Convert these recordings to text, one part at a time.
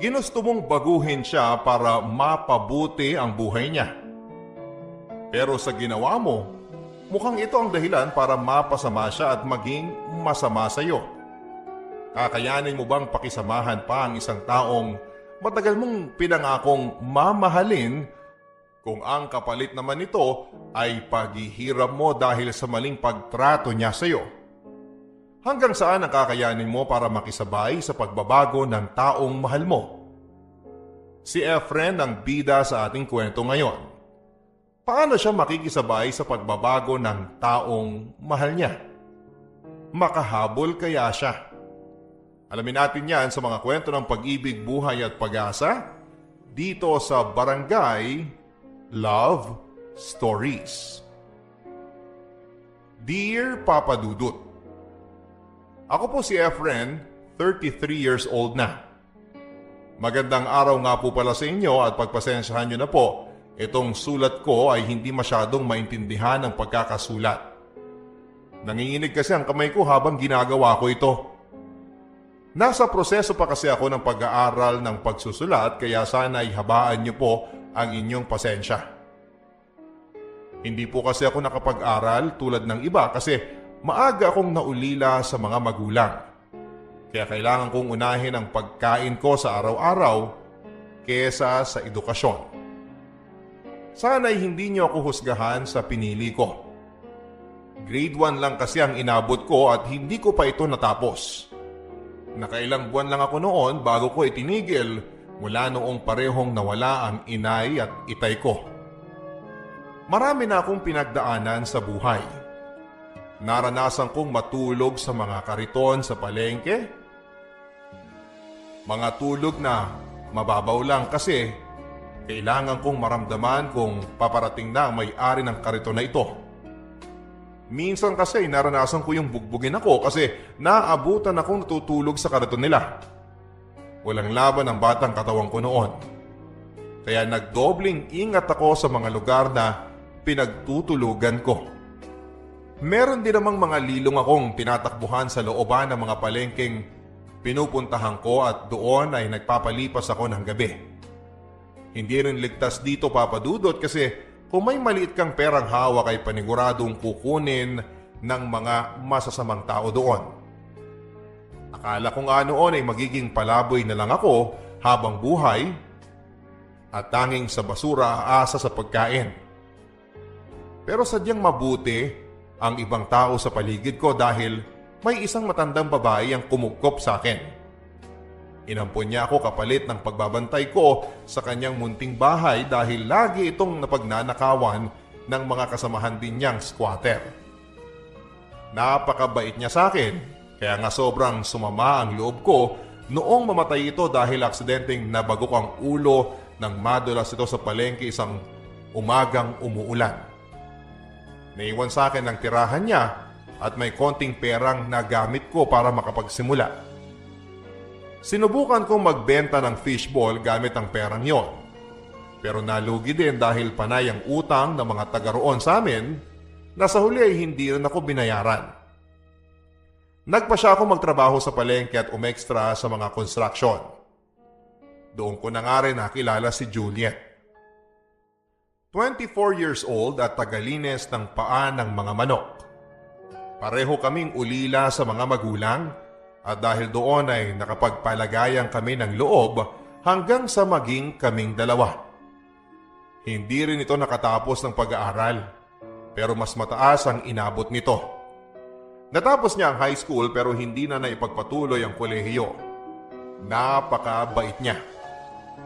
Ginusto mong baguhin siya para mapabuti ang buhay niya. Pero sa ginawa mo, mukhang ito ang dahilan para mapasama siya at maging masama sa iyo. Kakayanin mo bang pakisamahan pa ang isang taong matagal mong pinangakong mamahalin kung ang kapalit naman nito ay paghihirap mo dahil sa maling pagtrato niya sa iyo? Hanggang saan ang kakayanin mo para makisabay sa pagbabago ng taong mahal mo? Si Efren ang bida sa ating kwento ngayon. Paano siya makikisabay sa pagbabago ng taong mahal niya? Makahabol kaya siya? Alamin natin yan sa mga kwento ng pag-ibig, buhay at pag-asa dito sa Barangay Love Stories. Dear Papa Dudut, ako po si Efren, 33 years old na. Magandang araw nga po pala sa inyo at pagpasensyahan nyo na po, itong sulat ko ay hindi masyadong maintindihan ang pagkakasulat. Nanginginig kasi ang kamay ko habang ginagawa ko ito. Nasa proseso pa kasi ako ng pag-aaral ng pagsusulat kaya sana ay habaan nyo po ang inyong pasensya. Hindi po kasi ako nakapag-aral tulad ng iba kasi maaga akong naulila sa mga magulang. Kaya kailangan kong unahin ang pagkain ko sa araw-araw kesa sa edukasyon. Sana'y hindi niyo ako husgahan sa pinili ko. Grade 1 lang kasi ang inabot ko at hindi ko pa ito natapos. Nakailang buwan lang ako noon bago ko itinigil mula noong parehong nawala ang inay at itay ko. Marami na akong pinagdaanan sa buhay. Naranasan kong matulog sa mga kariton sa palengke. Mga tulog na mababaw lang kasi kailangan kong maramdaman kung paparating na ang may-ari ng kariton na ito. Minsan kasi naranasan ko yung bugbugin ako kasi naabutan akong natutulog sa kariton nila. Walang laban ang batang katawan ko noon. Kaya nagdobling ingat ako sa mga lugar na pinagtutulugan ko. Meron din namang mga lilong akong tinatakbuhan sa looban ng mga palengkeng pinupuntahan ko at doon ay nagpapalipas ako ng gabi. Hindi rin ligtas dito, Papa Dudut, kasi kung may maliit kang perang hawak ay paniguradong kukunin ng mga masasamang tao doon. Akala ko nga noon ay magiging palaboy na lang ako habang buhay at tanging sa basura aasa sa pagkain. Pero sadyang mabuti ang ibang tao sa paligid ko dahil may isang matandang babae ang kumugkop sa akin. Inampon niya ako kapalit ng pagbabantay ko sa kanyang munting bahay dahil lagi itong napagnanakawan ng mga kasamahan din niyang squatter. Napakabait niya sa akin, kaya nga sobrang sumama ang loob ko noong mamatay ito dahil aksidenteng nabagok ang ulo ng madulas ito sa palengke isang umagang umuulan. Naiwan sa akin ang tirahan niya at may konting perang nagamit ko para makapagsimula. Sinubukan kong magbenta ng fishball gamit ang perang yon. Pero nalugi din dahil panay ang utang ng mga taga roon sa amin na sa huli ay hindi rin ako binayaran. Nagpa siya ako magtrabaho sa palengke at umextra sa mga construction. Doon ko na nga rin nakilala si Juliet. 24 years old at tagalines ng paa ng mga manok. Pareho kaming ulila sa mga magulang at dahil doon ay nakapagpalagayan kami ng loob hanggang sa maging kaming dalawa. Hindi rin ito nakatapos ng pag-aaral pero mas mataas ang inabot nito. Natapos niya ang high school pero hindi na naipagpatuloy ang kolehiyo. Napakabait niya.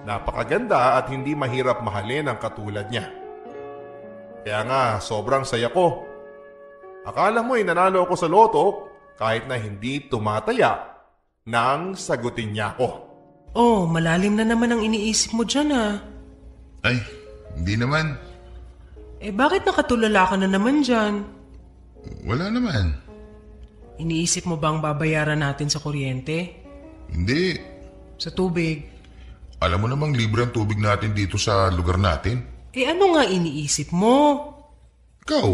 Napakaganda at hindi mahirap mahalin ang katulad niya. Kaya nga, sobrang saya ko. Akala mo nanalo ako sa loto kahit na hindi tumataya nang sagutin niya ako. Oh, malalim na naman ang iniisip mo dyan Ay, hindi naman. Bakit nakatulala ka na naman dyan? Wala naman. Iniisip mo bang babayaran natin sa kuryente? Hindi. Sa tubig? Alam mo namang libre ang tubig natin dito sa lugar natin. Ano nga iniisip mo? Ikaw?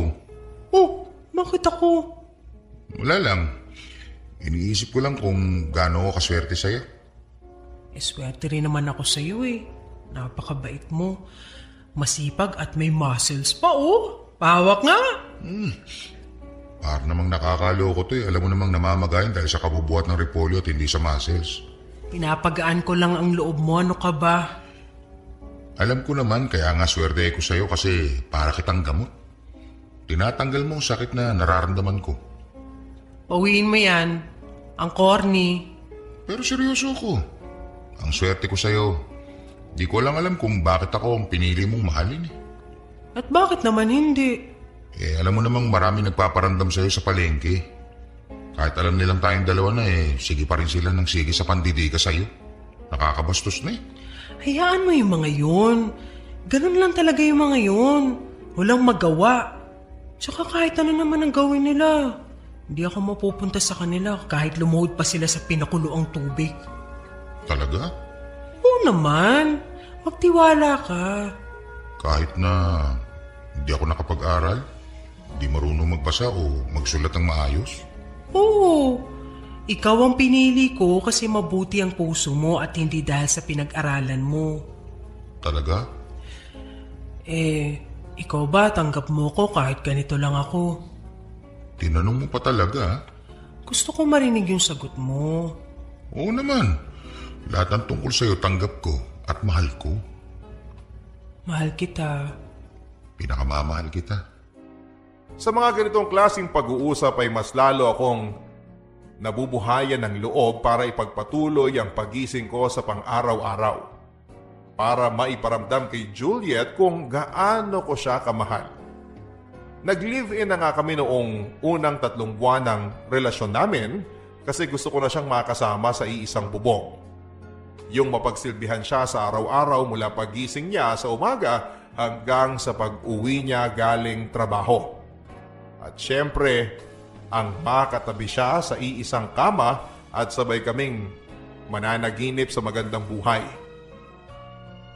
Oh, bakit ako? Wala lang. Iniisip ko lang kung gaano ako kaswerte sa'yo. Swerte rin naman ako sa'yo eh. Napakabait mo. Masipag at may muscles pa oh. Pawak nga. Para namang nakakaloko to Alam mo namang namamagayan dahil sa kabubuhat ng repolyo at hindi sa muscles. Pinapagaan ko lang ang loob mo. Ano ka ba? Alam ko naman kaya nga swerte ko sa'yo kasi para kitang gamot. Tinatanggal mo ang sakit na nararamdaman ko. Pawiin mo yan. Ang corny. Pero seryoso ko. Ang swerte ko sa'yo. Di ko lang alam kung bakit ako ang pinili mong mahalin At bakit naman hindi? Alam mo namang marami nagpaparamdam sa'yo sa palengke. Kahit alam nilang tayong dalawa na sige pa rin sila ng sige sa pandidika sa'yo. Nakakabastos na Hayaan mo yung mga yun. Ganun lang talaga yung mga yun. Walang magawa. Tsaka kahit ano naman ang gawin nila. Hindi ako mapupunta sa kanila kahit lumuhod pa sila sa pinakuloang tubig. Talaga? Oo naman. Magtiwala ka. Kahit na hindi ako nakapag-aral, hindi marunong magbasa o magsulat ng maayos? Oo. Ikaw ang pinili ko kasi mabuti ang puso mo at hindi dahil sa pinag-aralan mo. Talaga? Ikaw ba tanggap mo ko kahit ganito lang ako? Tinanong mo pa talaga? Gusto ko marinig yung sagot mo. Oo naman. Lahat ng tungkol sa'yo tanggap ko at mahal ko. Mahal kita. Pinakamamahal kita. Sa mga ganitong klaseng pag-uusap ay mas lalo akong nabubuhayan ng loob para ipagpatuloy ang pagising ko sa pang-araw-araw. Para maiparamdam kay Juliet kung gaano ko siya kamahal. Nag-live-in na nga kami noong unang 3 buwan ng relasyon namin kasi gusto ko na siyang makasama sa iisang bubong. Yung mapagsilbihan siya sa araw-araw mula pagising niya sa umaga hanggang sa pag-uwi niya galing trabaho. At syempre, ang makatabi siya sa iisang kama at sabay kaming mananaginip sa magandang buhay.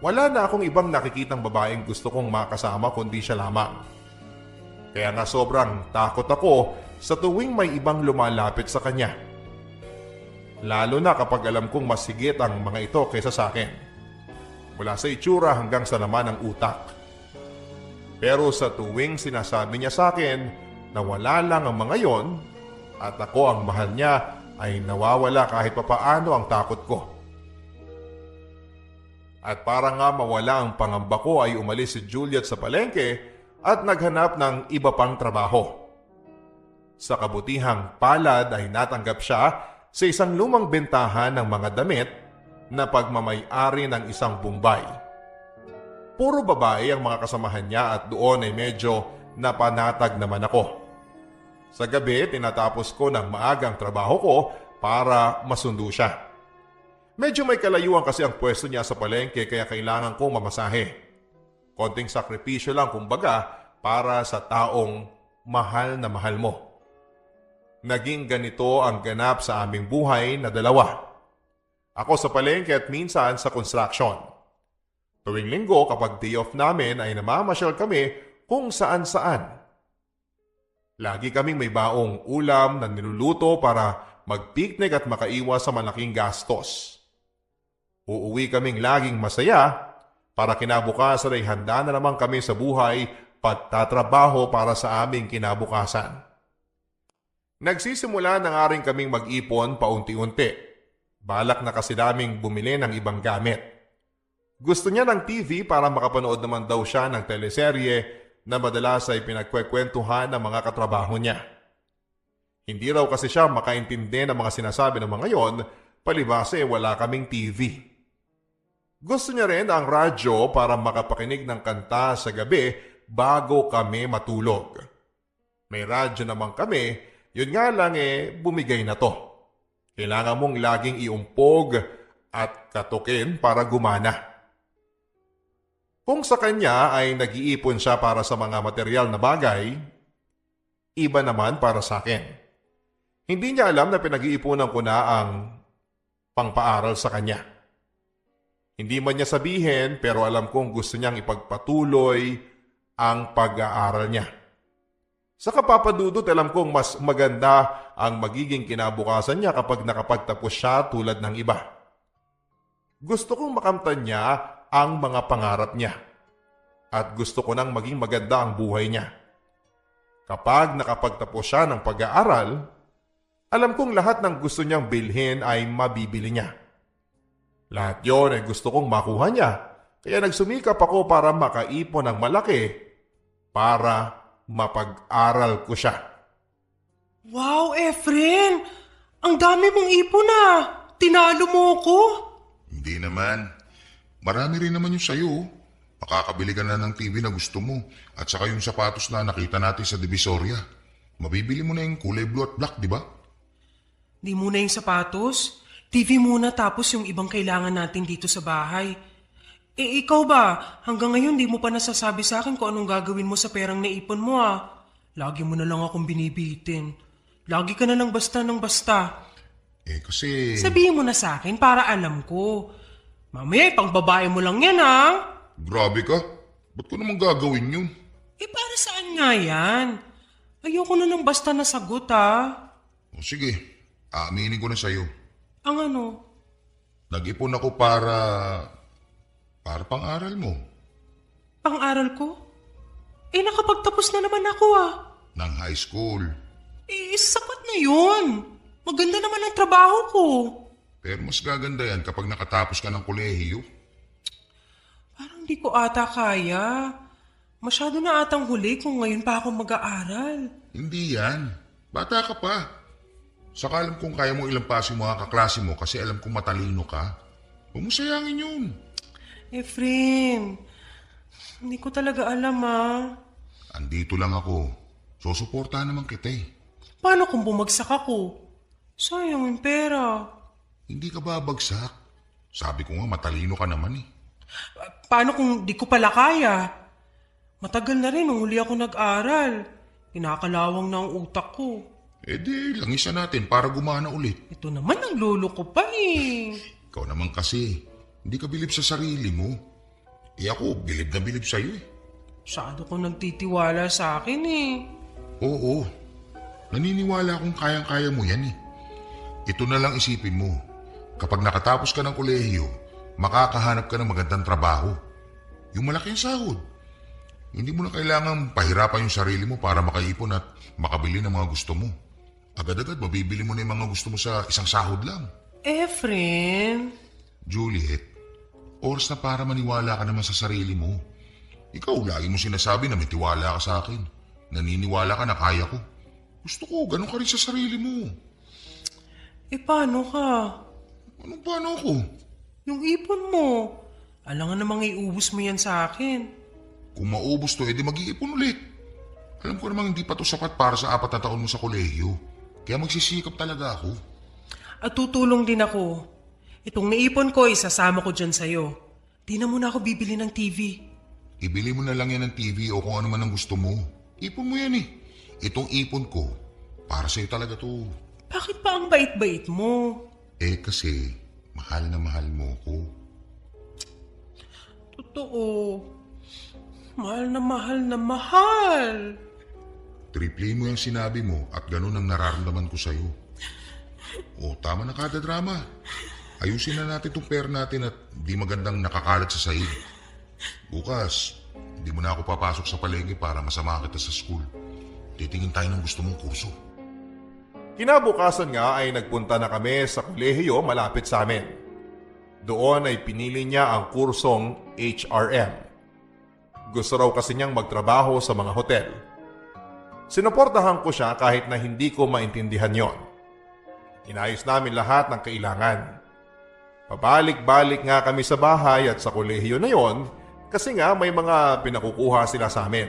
Wala na akong ibang nakikitang babaeng gusto kong makasama kundi siya lamang. Kaya nga sobrang takot ako sa tuwing may ibang lumalapit sa kanya. Lalo na kapag alam kong mas higit ang mga ito kaysa sa akin. Mula sa itsura hanggang sa laman ng utak. Pero sa tuwing sinasabi niya sa akin na wala lang ang mga yon at ako ang mahal niya ay nawawala kahit papaano ang takot ko. At para nga mawala ang pangamba ko ay umalis si Juliet sa palengke at naghanap ng iba pang trabaho. Sa kabutihang palad ay natanggap siya sa isang lumang bentahan ng mga damit na pagmamay-ari ng isang Bombay. Puro babae ang mga kasamahan niya at doon ay medyo napanatag naman ako. Sa gabi, tinatapos ko ng maagang trabaho ko para masundo siya. Medyo may kalayuan kasi ang pwesto niya sa palengke kaya kailangan kong mamasahe. Konting sakripisyo lang kumbaga para sa taong mahal na mahal mo. Naging ganito ang ganap sa aming buhay na dalawa. Ako sa palengke at minsan sa construction. Tuwing linggo kapag day off namin ay namamasyal kami kung saan-saan. Lagi kaming may baong ulam na niluluto para mag-picnic at makaiwas sa malaking gastos. Uuwi kaming laging masaya para kinabukasan ay handa na naman kami sa buhay pagtatrabaho para sa aming kinabukasan. Nagsisimula na nga rin kaming mag-ipon paunti-unti. Balak na kasi naming bumili ng ibang gamit. Gusto niya ng TV para makapanood naman daw siya ng teleserye na madalas ay pinagkwekwentuhan ng mga katrabaho niya. Hindi raw kasi siya makaintindi ng mga sinasabi ng mga yon, palibhasa wala kaming TV. Gusto niya rin ang radyo para makapakinig ng kanta sa gabi bago kami matulog. May radyo naman kami. Yun nga lang bumigay na to. Kailangan mong laging iumpog at katukin para gumana. Kung sa kanya ay nag-iipon siya para sa mga material na bagay, iba naman para sa akin. Hindi niya alam na pinag-iipunan ko na ang pangpaaral sa kanya. Hindi man niya sabihin pero alam kong gusto niyang ipagpatuloy ang pag-aaral niya. Sa kapapadudot, alam kong mas maganda ang magiging kinabukasan niya kapag nakapagtapos siya tulad ng iba. Gusto kong makamtan niya ang mga pangarap niya. At gusto ko nang maging maganda ang buhay niya. Kapag nakapagtapos siya ng pag-aaral, alam kong lahat ng gusto niyang bilhin ay mabibili niya. Lahat yon ay gusto kong makuha niya. Kaya nagsumikap ako para makaipon ng malaki para mapag-aral ko siya. Wow, Efren! Ang dami mong ipon ah! Tinalo mo ko! Hindi naman. Marami rin naman yung sayo. Makakabili ka na ng TV na gusto mo. At saka yung sapatos na nakita natin sa Divisoria. Mabibili mo na yung kulay blue at black, di ba? Di muna yung sapatos. TV muna tapos yung ibang kailangan natin dito sa bahay. Eh ikaw ba? Hanggang ngayon di mo pa nasasabi sa akin kung anong gagawin mo sa perang naipon mo ah. Lagi mo na lang akong binibitin. Lagi ka na lang basta ng basta. Kasi... Sabihin mo na sa akin para alam ko. Mamaya, pang babae mo lang yan ah. Grabe ka. Ba't ko naman gagawin yun? Eh para saan nga yan? Ayoko na ng basta na sagot ah. O sige, aaminin ko na sa'yo. Ang ano? Nag-ipon ako para pang-aral mo. Pang-aral ko? Eh nakapagtapos na naman ako ah. Ng high school. Eh sapat na yun. Maganda naman ang trabaho ko. Pero mas gaganda yan kapag nakatapos ka ng kolehiyo. Parang di ko ata kaya. Masyado na atang huli kung ngayon pa ako mag-aaral. Hindi yan. Bata ka pa. Saka alam kong kaya mo ilampas yung mga kaklase mo kasi alam kong matalino ka. Huwag mo sayangin yun. Efren, hindi ko talaga alam ah. Andito lang ako. Susuportahan naman kita eh. Paano kung bumagsak ako? Sayang yung pera. Hindi ka babagsak. Sabi ko nga matalino ka naman eh. Paano kung di ko pala kaya? Matagal na rin nung huli ako nag-aral. Pinakalawang na ang utak ko. Eh di, langisan natin para gumana ulit. Ito naman ang lolo ko pa eh. Ikaw naman kasi, hindi ka bilib sa sarili mo. Eh ako, bilib na bilib sa'yo eh. Masyado ko nagtitiwala sa akin eh. Oo, naniniwala akong kayang-kaya mo yan eh. Ito na lang isipin mo. Kapag nakatapos ka ng kolehiyo, makakahanap ka ng magandang trabaho. Yung malaki ang sahod. Hindi mo na kailangan pahirapan yung sarili mo para makaipon at makabili ng mga gusto mo. Agad-agad mabibili mo na yung mga gusto mo sa isang sahod lang. Efren, Juliet, oras na para maniwala ka naman sa sarili mo. Ikaw, lagi mo sinasabi na may tiwala ka sa akin. Naniniwala ka na kaya ko. Gusto ko, ganun ka rin sa sarili mo. eh paano ka? Anong paano ako? Yung ipon mo. Alangan namang iubos mo yan sa akin. Kung maubos to, edi mag-iipon ulit. Alam ko namang hindi pa to sapat para sa 4 na taon mo sa kolehiyo. Kaya magsisikap talaga ako. At tutulong din ako. Itong naipon ko, isasama ko dyan sa'yo. Di na muna ako bibili ng TV. Ibili mo na lang yan ng TV o kung ano man ang gusto mo. Ipon mo yan eh. Itong ipon ko, para sa'yo talaga to. Bakit pa ang bait-bait mo? Eh kasi, mahal na mo ko. Totoo. Mahal na mahal na mahal. Triple mo yung sinabi mo at ganun ang nararamdaman ko sa'yo. O, tama na kada drama. Ayusin na natin itong pera natin at di magandang nakakalat sa sahig. Bukas, hindi mo na ako papasok sa palengke para masama kita sa school. Titingin tayo ng gusto mong kurso. Kinabukasan nga ay nagpunta na kami sa kolehiyo malapit sa amin. Doon ay pinili niya ang kursong HRM. Gusto raw kasi niyang magtrabaho sa mga hotel. Sinuportahan ko siya kahit na hindi ko maintindihan yon. Inayos namin lahat ng kailangan. Pabalik-balik nga kami sa bahay at sa kolehiyo na yon kasi nga may mga pinakukuha sila sa amin.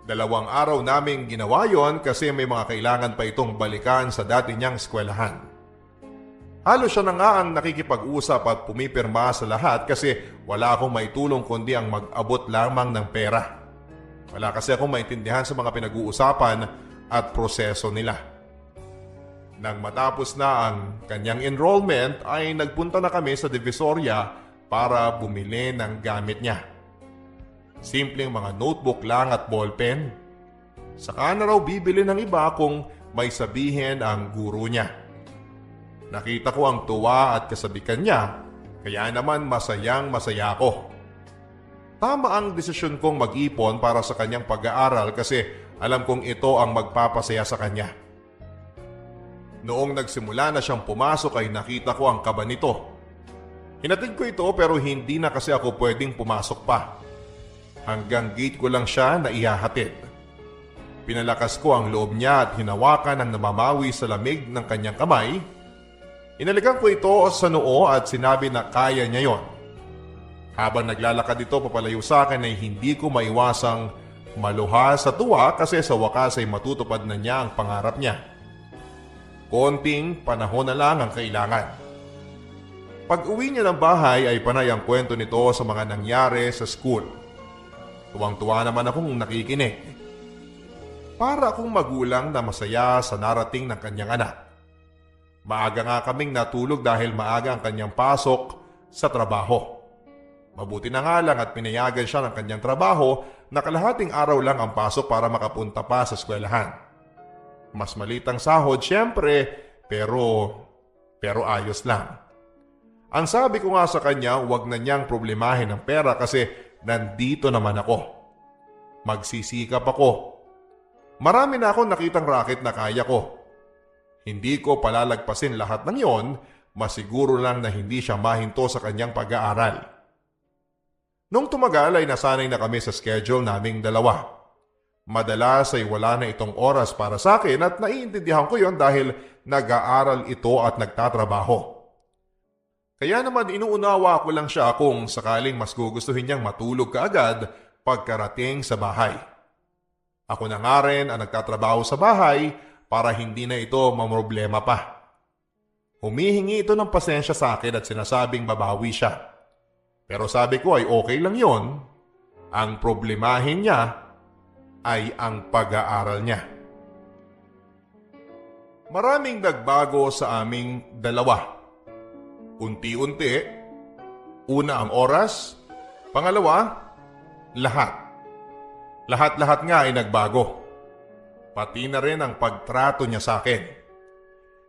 2 araw naming ginawa yon kasi may mga kailangan pa itong balikan sa dati niyang eskwelahan. Halos siya na nga ang nakikipag-usap at pumipirma sa lahat kasi wala akong maitulong kundi ang mag-abot lamang ng pera. Wala kasi akong maintindihan sa mga pinag-uusapan at proseso nila. Nang matapos na ang kanyang enrollment ay nagpunta na kami sa Divisoria para bumili ng gamit niya. Simpleng mga notebook lang at ballpen. Saka na raw bibili ng iba kung may sabihin ang guro niya. Nakita ko ang tuwa at kasabikan niya, Kaya naman masayang masaya ako. Tama ang desisyon kong mag-ipon para sa kanyang pag-aaral kasi alam kong ito ang magpapasaya sa kanya. Noong nagsimula na siyang pumasok ay nakita ko ang kaba nito. Hinatid ko ito pero hindi na kasi ako pwedeng pumasok pa. Hanggang gate ko lang siya na ihahatid. Pinalakas ko ang loob niya at hinawakan ang namamawi sa lamig ng kanyang kamay. Inalikan ko ito sa noo at sinabi na kaya niya yon. Habang naglalakad ito papalayo sa akin ay hindi ko maiwasang maluha sa tuwa kasi sa wakas ay matutupad na niya ang pangarap niya. Konting panahon na lang ang kailangan. Pag-uwi niya ng bahay ay panay ang kwento nito sa mga nangyari sa school. Tuwang-tuwa naman akong nakikinig. Para akong magulang na masaya sa narating ng kanyang anak. Maaga nga kaming natulog dahil maaga ang kanyang pasok sa trabaho. Mabuti na nga lang at pinayagan siya ng kanyang trabaho na kalahating araw lang ang pasok para makapunta pa sa eskwelahan. Mas malitang sahod siyempre, pero ayos lang. Ang sabi ko nga sa kanya, huwag na niyang problemahin ang pera kasi nandito naman ako. Magsisikap ako. Marami na akong nakitang racket na kaya ko. Hindi ko palalagpasin lahat ng yon, masiguro lang na hindi siya mahinto sa kanyang pag-aaral. Nung tumagal ay nasanay na kami sa schedule naming dalawa. Madalas ay wala na itong oras para sa akin at naiintindihan ko yon dahil nag-aaral ito at nagtatrabaho. Kaya naman inuunawa ko lang siya kung sakaling mas gugustuhin niyang matulog kaagad pagkarating sa bahay. Ako na nga rin ang nagtatrabaho sa bahay para hindi na ito mamroblema pa. Humihingi ito ng pasensya sa akin at sinasabing babawi siya. Pero sabi ko ay okay lang yon. Ang problemahin niya ay ang pag-aaral niya. Maraming nagbago sa aming dalawa. Unti-unti, una ang oras, pangalawa, lahat. Lahat-lahat nga ay nagbago. Pati na rin ang pagtrato niya sa akin.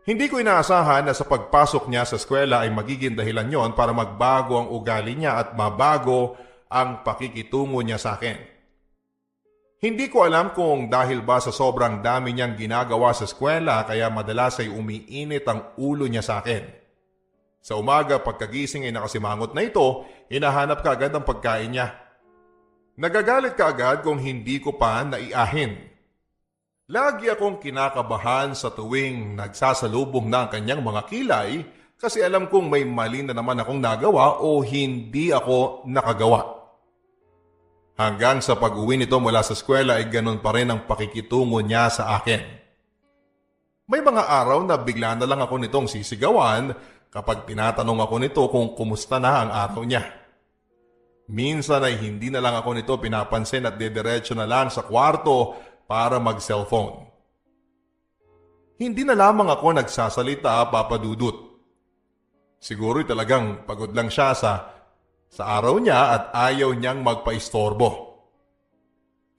Hindi ko inaasahan na sa pagpasok niya sa eskwela ay magiging dahilan yon para magbago ang ugali niya at mabago ang pakikitungo niya sa akin. Hindi ko alam kung dahil ba sa sobrang dami niyang ginagawa sa eskwela kaya madalas ay umiinit ang ulo niya sa akin. Sa umaga pagkagising ay nakasimangot na ito, hinahanap ka agad ang pagkain niya. Nagagalit ka agad kung hindi ko pa naiahin. Lagi akong kinakabahan sa tuwing nagsasalubong na ang kanyang mga kilay kasi alam kong may mali na naman akong nagawa o hindi ako nakagawa. Hanggang sa pag-uwi nito mula sa eskwela ay ganun pa rin ang pakikitungo niya sa akin. May mga araw na bigla na lang ako nitong sisigawan kapag tinatanong ako nito kung kumusta na ang araw niya. Minsan ay hindi na lang ako nito pinapansin at dediretso na lang sa kwarto para mag-cellphone. Hindi na lamang ako nagsasalita, Papa Dudut. Siguro talagang pagod lang siya sa araw niya at ayaw niyang magpaistorbo.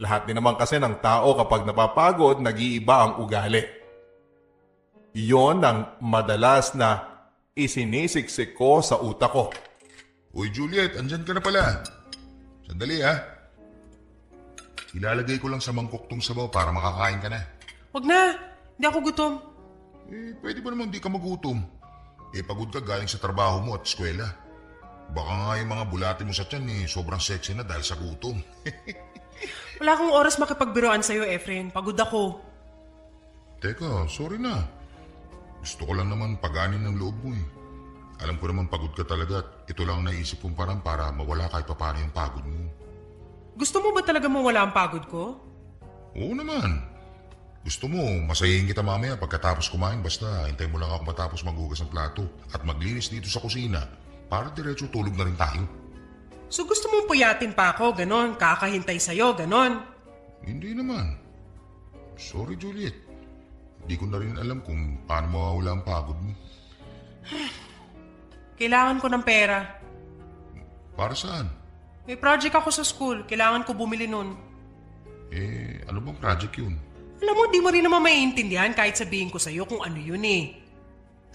Lahat din naman kasi ng tao kapag napapagod, nag-iiba ang ugali. Iyon ang madalas na isinisiksik ko sa utak ko. Uy Juliet, andyan ka na pala. Sandali ha. Ilalagay ko lang sa mangkok tong sabaw para makakain ka na. Wag na, hindi ako gutom. Pwede ba namang di ka magutom? Pagod ka galing sa trabaho mo at eskwela. Baka nga yung mga bulate mo sa tiyan sobrang sexy na dahil sa gutom. Wala akong oras makipagbiroan sa'yo, Efren. Pagod ako. Teka, sorry na. Gusto ko lang naman paganin ng loob mo Alam ko naman pagod ka talaga at ito lang ang naisip kong parang para mawala kahit paano yung pagod mo. Gusto mo ba talaga mawala ang pagod ko? Oo naman. Gusto mo, masayahin kita mamaya pagkatapos kumain basta hintay mo lang ako matapos maghugas ng plato at maglinis dito sa kusina para diretso tulog na rin tayo. So gusto mong puyatin pa ako, ganon? Kakahintay sa'yo, ganon? Hindi naman. Sorry Juliet. Hindi ko na rin alam kung paano mawawala ang pagod mo. Kailangan ko ng pera. Para saan? May project ako sa school. Kailangan ko bumili nun. Ano bang project yun? Alam mo, di mo rin naman maiintindihan kahit sabihin ko sa'yo kung ano yun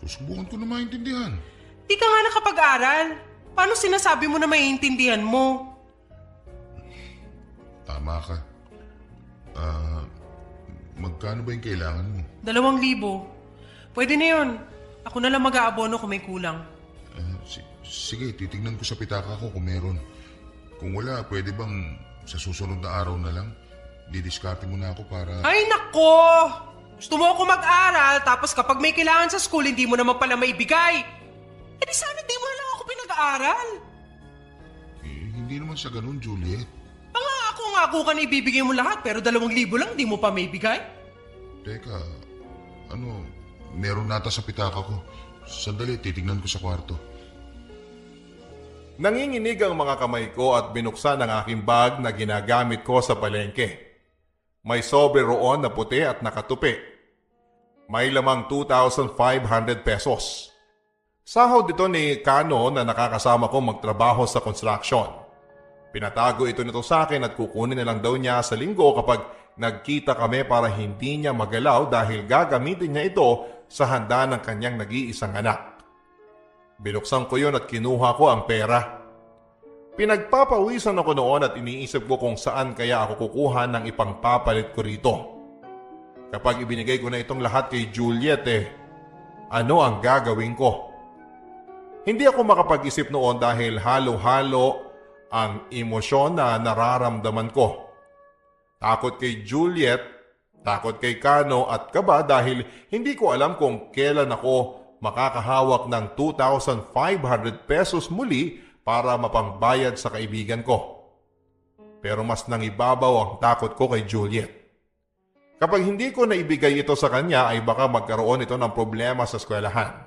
Susubukan ko na maintindihan. Di ka nga nakapag-aral. Paano sinasabi mo na maiintindihan mo? Tama ka. Magkano ba yung kailangan mo? 2,000. Pwede na yun. Ako na lang mag-aabono kung may kulang. Sige, titignan ko sa pitaka ko kung meron. Kung wala, pwede bang sa susunod na araw na lang, didiskarte mo na ako para... Ay nako! Gusto mo ako mag-aral, tapos kapag may kailangan sa school, hindi mo naman pala maibigay. Eh di sana di mo na lang ako pinag-aaral. Hindi naman sa ganun, Juliet. Pangako ka na ibibigay mo lahat, pero 2,000 lang, di mo pa maibigay? Teka, meron nata sa pitaka ko. Sandali, titignan ko sa kwarto. Nanginginig ang mga kamay ko at binuksan ang aking bag na ginagamit ko sa palengke. May sobre roon na puti at nakatupi. May lamang 2,500 pesos. Sahod ito ni Kano na nakakasama ko magtrabaho sa construction. Pinatago ito nito sa akin at kukunin na lang daw niya sa linggo kapag nagkita kami para hindi niya magalaw dahil gagamitin niya ito sa handa ng kanyang nag-iisang anak. Binuksan ko yun at kinuha ko ang pera. Pinagpapawisan ako noon at iniisip ko kung saan kaya ako kukuha ng ipangpapalit ko rito. Kapag ibinigay ko na itong lahat kay Juliet ano ang gagawin ko? Hindi ako makapag-isip noon dahil halo-halo ang emosyon na nararamdaman ko. Takot kay Juliet, takot kay Kano at kaba dahil hindi ko alam kung kailan ako makakahawak ng 2,500 pesos muli para mapangbayad sa kaibigan ko. Pero mas nangibabaw ang takot ko kay Juliet. Kapag hindi ko naibigay ito sa kanya ay baka magkaroon ito ng problema sa eskwelahan.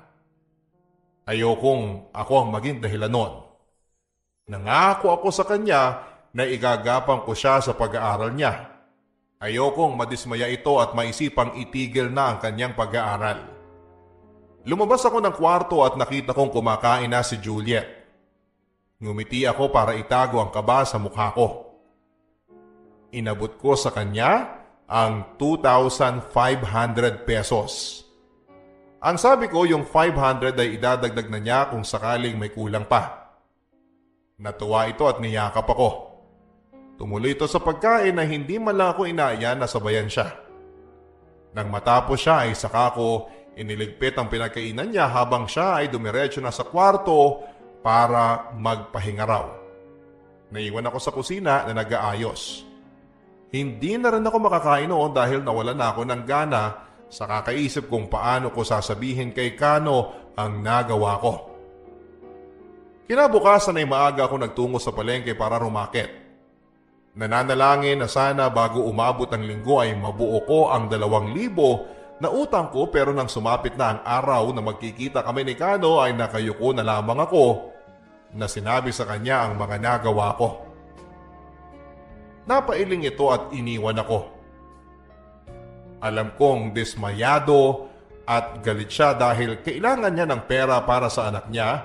Ayokong ako ang maging dahilan nun. Nangako ako sa kanya na igagapang ko siya sa pag-aaral niya. Ayokong madismaya ito at maisipang itigil na ang kanyang pag-aaral. Lumabas ako ng kwarto at nakita kong kumakain na si Juliet. Ngumiti ako para itago ang kaba sa mukha ko. Inabot ko sa kanya ang 2,500 pesos. Ang sabi ko yung 500 ay idadagdag na niya kung sakaling may kulang pa. Natuwa ito at niyakap ako. Tumuloy ito sa pagkain na hindi man lang ako inaya na sabayan siya. Nang matapos siya ay saka ko iniligpit ang pinagkainan niya habang siya ay dumiretso na sa kwarto para magpahinga raw. Naiwan ako sa kusina na nag-aayos. Hindi na rin ako makakain noon dahil nawala na ako ng gana sa kakaisip kung paano ko sasabihin kay Kano ang nagawa ko. Kinabukasan ay maaga ako nagtungo sa palengke para rumakit. Nananalangin na sana bago umabot ang linggo ay mabuo ko ang 2,000 na utang ko pero nang sumapit na ang araw na magkikita kami ni Kano ay nakayuko na lamang ako na sinabi sa kanya ang mga nagawa ko. Napailing ito at iniwan ako. Alam kong dismayado at galit siya dahil kailangan niya ng pera para sa anak niya.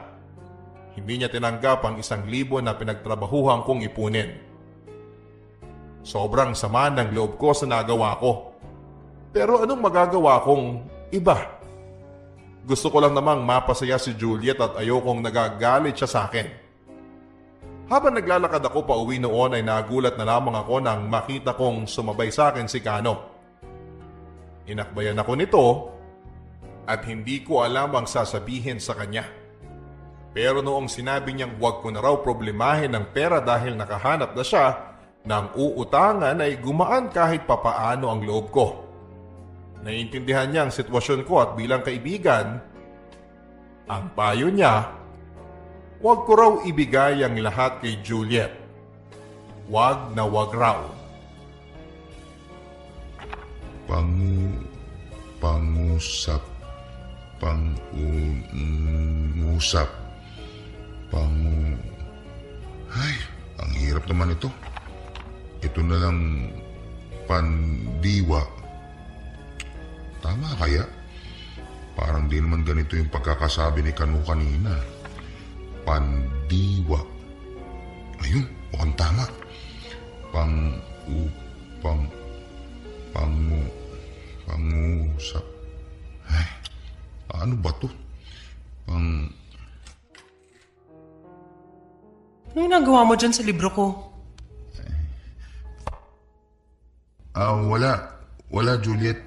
Hindi niya tinanggap ang 1,000 na pinagtrabahuhan kong ipunin. Sobrang sama ng loob ko sa nagawa ko. Pero anong magagawa kong iba? Gusto ko lang namang mapasaya si Juliet at ayokong nagagalit siya sa akin. Habang naglalakad ako pa uwi noon ay nagulat na lamang ako nang makita kong sumabay sa akin si Kano. Inakbayan ako nito at hindi ko alam ang sasabihin sa kanya. Pero noong sinabi niyang huwag ko na raw problemahin ng pera dahil nakahanap na siya ng uutangan ay gumaan kahit papaano ang loob ko. Naiintindihan niya ang sitwasyon ko at bilang kaibigan, ang payo niya, huwag ko raw ibigay ang lahat kay Juliet. Huwag na huwag raw. Pangusap. Ay, ang hirap naman ito. Ito na lang pandiwa. Tama kaya? Parang di naman ganito yung pagkakasabi ni Kanu kanina. Pandiwa. Ayun, mukhang tama. Pangusap. Ay, ano ba to? Ano yung nagawa mo dyan sa libro ko? Wala. Wala, Juliet.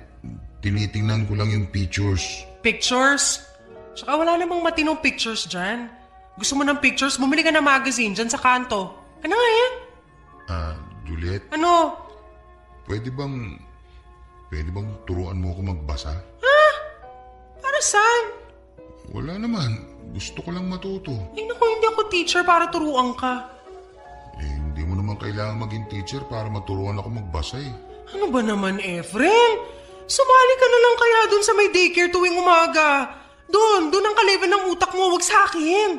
Tinitingnan ko lang yung pictures. Pictures? Tsaka wala namang matinong pictures dyan. Gusto mo ng pictures? Bumili ka ng magazine dyan sa kanto. Ano nga yan? Juliet, Ano? pwede bang turuan mo ako magbasa? Para saan? Wala naman. Gusto ko lang matuto. Ay naku, hindi ako teacher para turuan ka. Hindi mo naman kailangan maging teacher para maturuan ako magbasa eh. Ano ba naman, Efren? Sumali ka na lang kaya dun sa may daycare tuwing umaga. Doon ang ka-level ng utak mo, wag sa akin.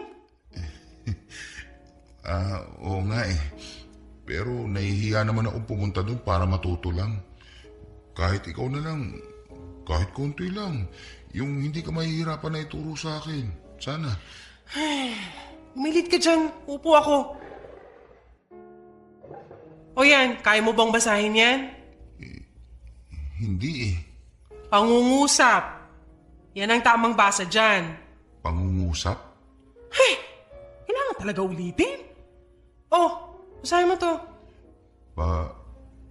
Oo nga eh. Pero nahihiya naman akong pumunta doon para matuto lang. Kahit ikaw na lang, kahit konti lang, yung hindi ka mahihirapan na ituro sa akin. Sana. Umilit ka dyan, upo ako. O yan, kaya mo bang basahin yan? Hindi eh. Pangungusap. Yan ang tamang basa dyan. Pangungusap? Kailangan talaga ulitin. Oh, basahin mo to.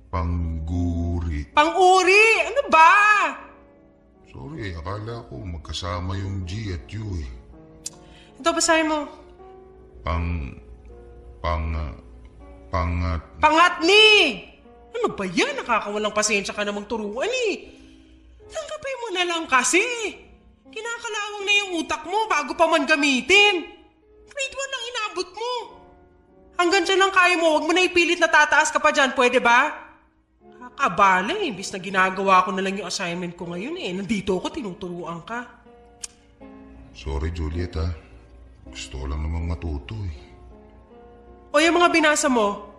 Pangguri. Pang-uri! Ano ba? Sorry, akala ko magkasama yung G at U eh. Ito, basahin mo. Pangatnig! Ano ba yan? Nakakawalang pasensya ka na magturuan eh. Tanggapin mo na lang kasi. Kinakalawang na yung utak mo bago pa man gamitin. Grade 1 ang inabot mo. Hanggang dyan lang kaya mo, huwag mo na ipilit na tataas ka pa dyan, pwede ba? Kakabala eh, imbis na ginagawa ko na lang yung assignment ko ngayon eh. Nandito ako, tinuturuan ka. Sorry, Juliet ah. Gusto ko lang namang matuto eh. O yung mga binasa mo,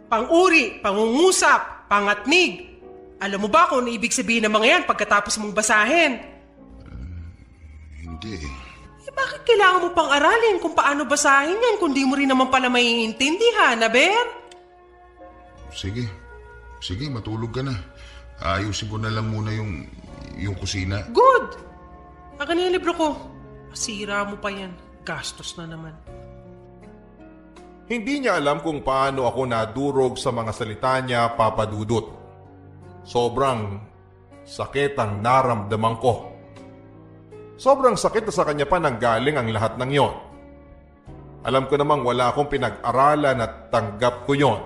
pang-uri, pangungusap, pangatnig. Alam mo ba kung ano ibig sabihin ng mga yan pagkatapos mong basahin? Hindi eh. Bakit kailangan mo pang aralin kung paano basahin yan kung di mo rin naman pala maiintindihan, Aber? Sige. Sige, matulog ka na. Ayusin ko na lang muna yung kusina. Good! Akin na yung libro ko. Masira mo pa yan. Gastos na naman. Hindi niya alam kung paano ako nadurog sa mga salita niya, Papa Dudut. Sobrang sakit ang naramdaman ko. Sobrang sakit na sa kanya pa nanggaling ang lahat ng yon. Alam ko namang wala akong pinag-aralan at tanggap ko yon.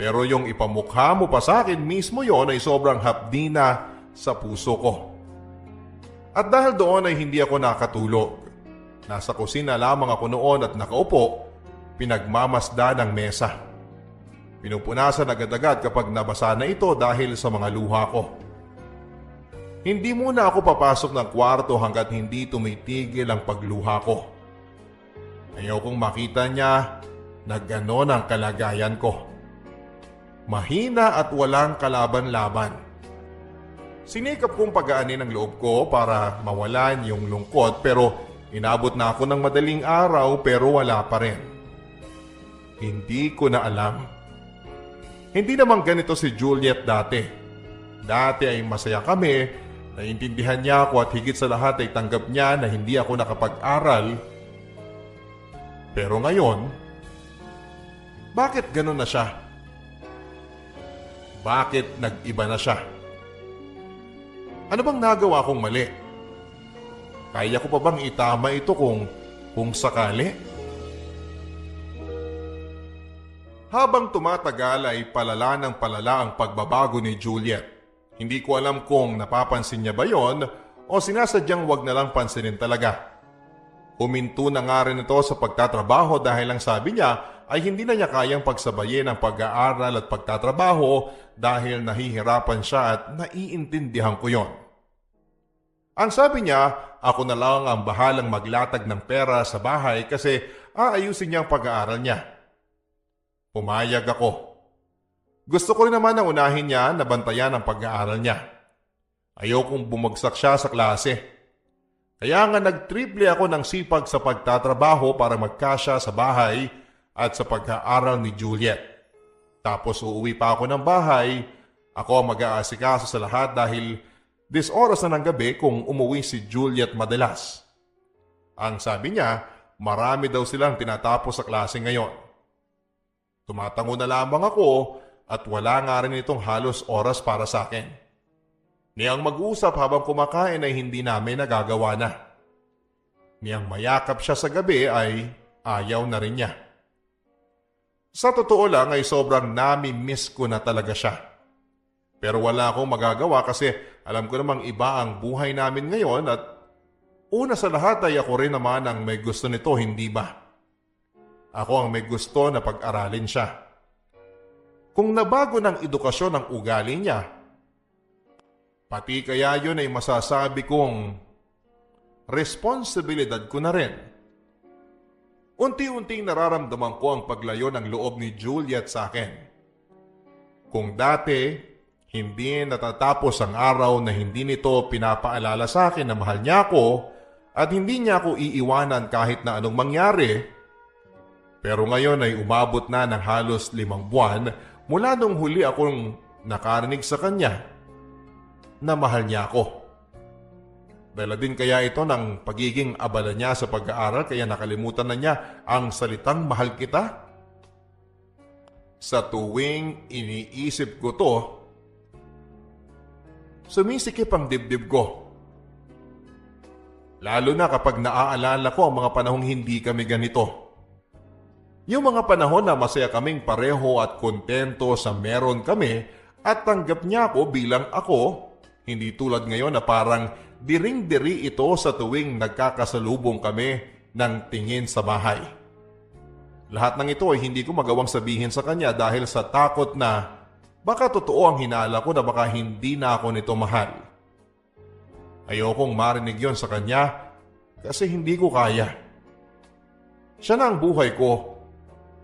Pero yung ipamukha mo pa sa akin mismo yon ay sobrang hapdi na sa puso ko. At dahil doon ay hindi ako nakatulog. Nasa kusina lamang ako noon at nakaupo, pinagmamasda ng mesa. Pinupunasan agad-agad kapag nabasa na ito dahil sa mga luha ko. Hindi muna ako papasok ng kwarto hanggat hindi tumitigil ang pagluha ko. Ayaw kong makita niya na ganon ang kalagayan ko. Mahina at walang kalaban-laban. Sinikap kong pagaanin ang loob ko para mawalan yung lungkot pero inabot na ako ng madaling araw pero wala pa rin. Hindi ko na alam. Hindi naman ganito si Juliet dati. Dati ay masaya kami. Naiintindihan niya ako at higit sa lahat ay tanggap niya na hindi ako nakapag-aral. Pero ngayon, bakit ganun na siya? Bakit nag-iba na siya? Ano bang nagawa kong mali? Kaya ko pa bang itama ito kung sakali? Habang tumatagal ay palala ng palala ang pagbabago ni Juliet. Hindi ko alam kung napapansin niya ba yon o sinasadyang wag na lang pansinin talaga. Huminto na nga rin ito sa pagtatrabaho dahil ang sabi niya ay hindi na niya kayang pagsabayin ang pag-aaral at pagtatrabaho dahil nahihirapan siya at naiintindihan ko yon. Ang sabi niya, ako na lang ang bahalang maglatag ng pera sa bahay kasi aayusin niya ang pag-aaral niya. Pumayag ako. Gusto ko rin naman na unahin niya na bantayan ang pag-aaral niya. Ayokong bumagsak siya sa klase. Kaya nga nagtriple ako ng sipag sa pagtatrabaho para magkasya sa bahay at sa pag-aaral ni Juliet. Tapos uuwi pa ako ng bahay, ako ang mag-aasikaso sa lahat dahil 10 oras na ng gabi kung umuwi si Juliet madalas. Ang sabi niya, marami daw silang tinatapos sa klase ngayon. Tumatango na lamang ako at wala nga rin itong halos oras para sa akin. Niyang mag-usap habang kumakain ay hindi namin nagagawa na. Niyang mayakap siya sa gabi ay ayaw na rin niya. Sa totoo lang ay sobrang nami-miss ko na talaga siya. Pero wala akong magagawa kasi alam ko namang iba ang buhay namin ngayon at una sa lahat ay ako rin naman ang may gusto nito, hindi ba? Ako ang may gusto na pag-aralin siya. Kung nabago ng edukasyon ang ugali niya, pati kaya yun ay masasabi kong responsibilidad ko na rin. Unti-unting nararamdaman ko ang paglayo ng loob ni Juliet sa akin. Kung dati, hindi natatapos ang araw na hindi nito pinapaalala sa akin na mahal niya ako at hindi niya ako iiwanan kahit na anong mangyari, pero ngayon ay umabot na ng halos 5 buwan mula nung huli akong nakarinig sa kanya na mahal niya ako. Dahil din kaya ito ng pagiging abala niya sa pag-aaral kaya nakalimutan na niya ang salitang mahal kita? Sa tuwing iniisip ko to, sumisikip ang dibdib ko. Lalo na kapag naaalala ko ang mga panahong hindi kami ganito. Yung mga panahon na masaya kaming pareho at kontento sa meron kami at tanggap niya ako bilang ako, hindi tulad ngayon na parang diring-diri ito sa tuwing nagkakasalubong kami ng tingin sa bahay. Lahat ng ito ay hindi ko magawang sabihin sa kanya dahil sa takot na baka totoo ang hinala ko na baka hindi na ako nito mahal. Ayokong marinig yon sa kanya kasi hindi ko kaya. Siya na ang buhay ko,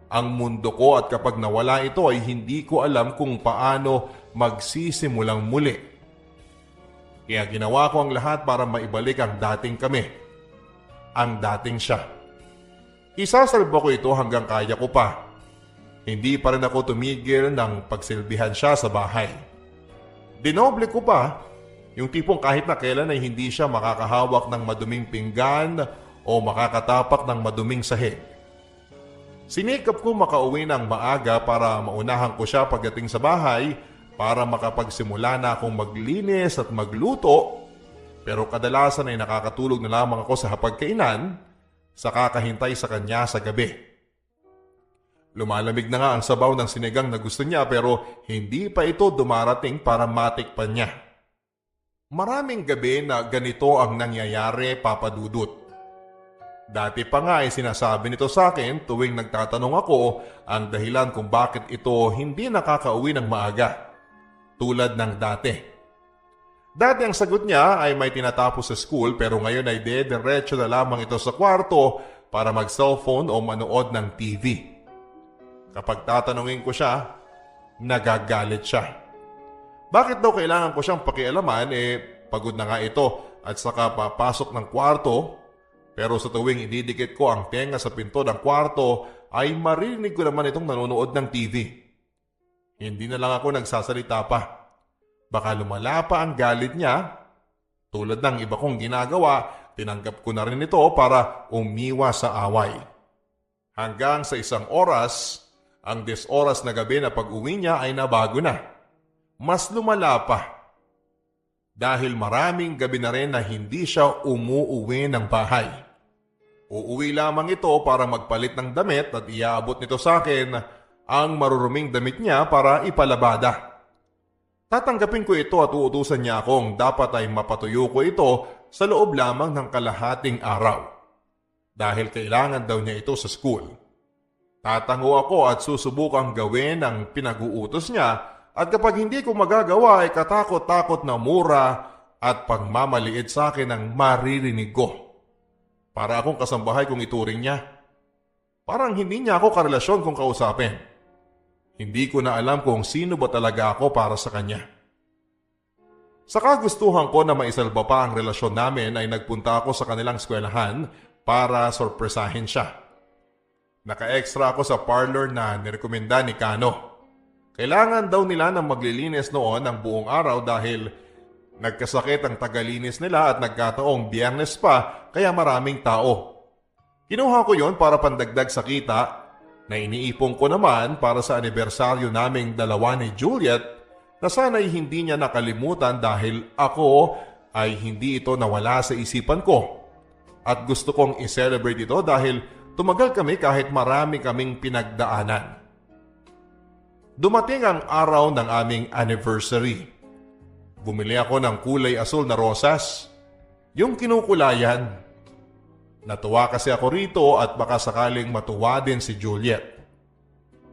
ang mundo ko at kapag nawala ito ay hindi ko alam kung paano magsisimulang muli. Kaya ginawa ko ang lahat para maibalik ang dating kami. Ang dating siya. Isasalba ko ito hanggang kaya ko pa. Hindi pa rin ako tumigil ng pagsilbihan siya sa bahay. Dinoble ko pa, yung tipong kahit na kailan ay hindi siya makakahawak ng maduming pinggan o makakatapak ng maduming sahig. Sinikap ko makauwi ng maaga para maunahan ko siya pagdating sa bahay para makapagsimula na akong maglinis at magluto, pero kadalasan ay nakakatulog na lamang ako sa hapagkainan sa kakahintay sa kanya sa gabi. Lumalamig na nga ang sabaw ng sinigang na gusto niya pero hindi pa ito dumarating para matikpan niya. Maraming gabi na ganito ang nangyayari, Papa Dudut. Dati pa nga ay sinasabi nito sa akin tuwing nagtatanong ako ang dahilan kung bakit ito hindi nakakauwi ng maaga. Tulad ng dati. Dati ang sagot niya ay may tinatapos sa school pero ngayon ay diretso na lamang ito sa kwarto para mag-cellphone o manood ng TV. Kapag tatanungin ko siya, nagagalit siya. Bakit daw kailangan ko siyang pakialaman pagod na nga ito at saka papasok ng kwarto pero sa tuwing ididikit ko ang tenga sa pinto ng kwarto ay marinig ko naman itong nanonood ng TV. Hindi na lang ako nagsasalita pa. Baka lumala pa ang galit niya. Tulad ng iba kong ginagawa, tinanggap ko na rin ito para umiwas sa away. Hanggang sa 1 oras, ang 10 oras na gabi na pag-uwi niya ay nabago na. Mas lumala pa. Dahil maraming gabi na rin na hindi siya umuuwi ng bahay. Uuwi lamang ito para magpalit ng damit at iaabot nito sa akin ang maruruming damit niya para ipalabada. Tatanggapin ko ito at uutusan niya akong dapat ay mapatuyo ko ito sa loob lamang ng kalahating araw. Dahil kailangan daw niya ito sa school. Tatango ako at susubukang gawin ang pinag-uutos niya at kapag hindi ko magagawa ay katakot-takot na mura at pagmamaliit sa akin ang maririnig ko. Para akong kasambahay kung ituring niya. Parang hindi niya ako karelasyon kung kausapin. Hindi ko na alam kung sino ba talaga ako para sa kanya. Sa kagustuhan ko na maisalba pa ang relasyon namin ay nagpunta ako sa kanilang eskwelahan para sorpresahin siya. Naka-extra ako sa parlor na nirekomenda ni Kano. Kailangan daw nila ng maglilinis noon ng buong araw dahil nagkasakit ang tagalinis nila at nagkataong Biyernes pa kaya maraming tao. Kinuha ko yon para pandagdag sa kita na iniipon ko naman para sa anibersaryo naming dalawa ni Juliet na sana'y hindi niya nakalimutan dahil ako ay hindi ito nawala sa isipan ko. At gusto kong i-celebrate ito dahil tumagal kami kahit marami kaming pinagdaanan. Dumating ang araw ng aming anniversary. Bumili ako ng kulay asul na rosas, yung kinukulayan. Natuwa kasi ako rito at baka sakaling matuwa din si Juliet.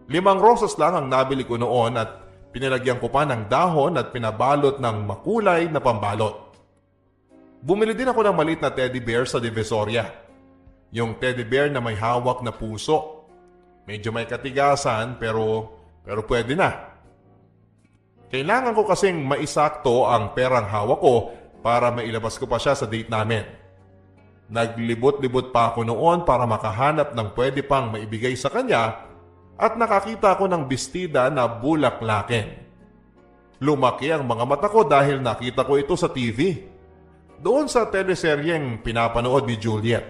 5 rosas lang ang nabili ko noon at pinalagyan ko pa ng dahon at pinabalot ng makulay na pambalot. Bumili din ako ng maliit na teddy bear sa Divisoria. Yung teddy bear na may hawak na puso. Medyo may katigasan pero pwede na. Kailangan ko kasing maisakto ang perang hawak ko para mailabas ko pa siya sa date namin. Naglibot-libot pa ako noon para makahanap ng pwede pang maibigay sa kanya at nakakita ko ng bestida na bulaklakin. Lumaki ang mga mata ko dahil nakita ko ito sa TV. Doon sa teleseryeng pinapanood ni Juliet.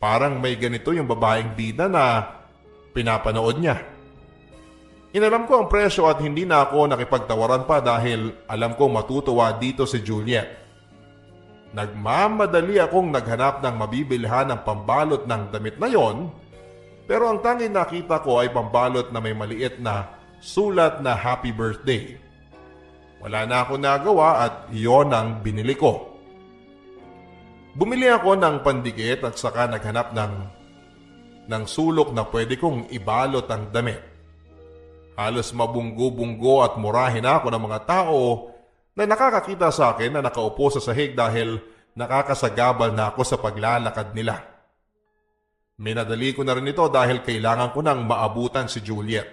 Parang may ganito yung babaeng bida na pinapanood niya. Inalam ko ang presyo at hindi na ako nakipagtawaran pa dahil alam kong matutuwa dito si Juliet. Nagmamadali akong naghanap ng mabibilhan ng pambalot ng damit na yon, pero ang tanging nakita ko ay pambalot na may maliit na sulat na happy birthday. Wala na ako nagawa at iyon ang binili ko. Bumili ako ng pandikit at saka naghanap ng sulok na pwede kong ibalot ang damit. Halos mabunggo-bunggo at murahin ako ng mga tao na nakakakita sa akin na nakaupo sa sahig dahil nakakasagabal na ako sa paglalakad nila. Minadali ko na rin ito dahil kailangan ko nang maabutan si Juliet.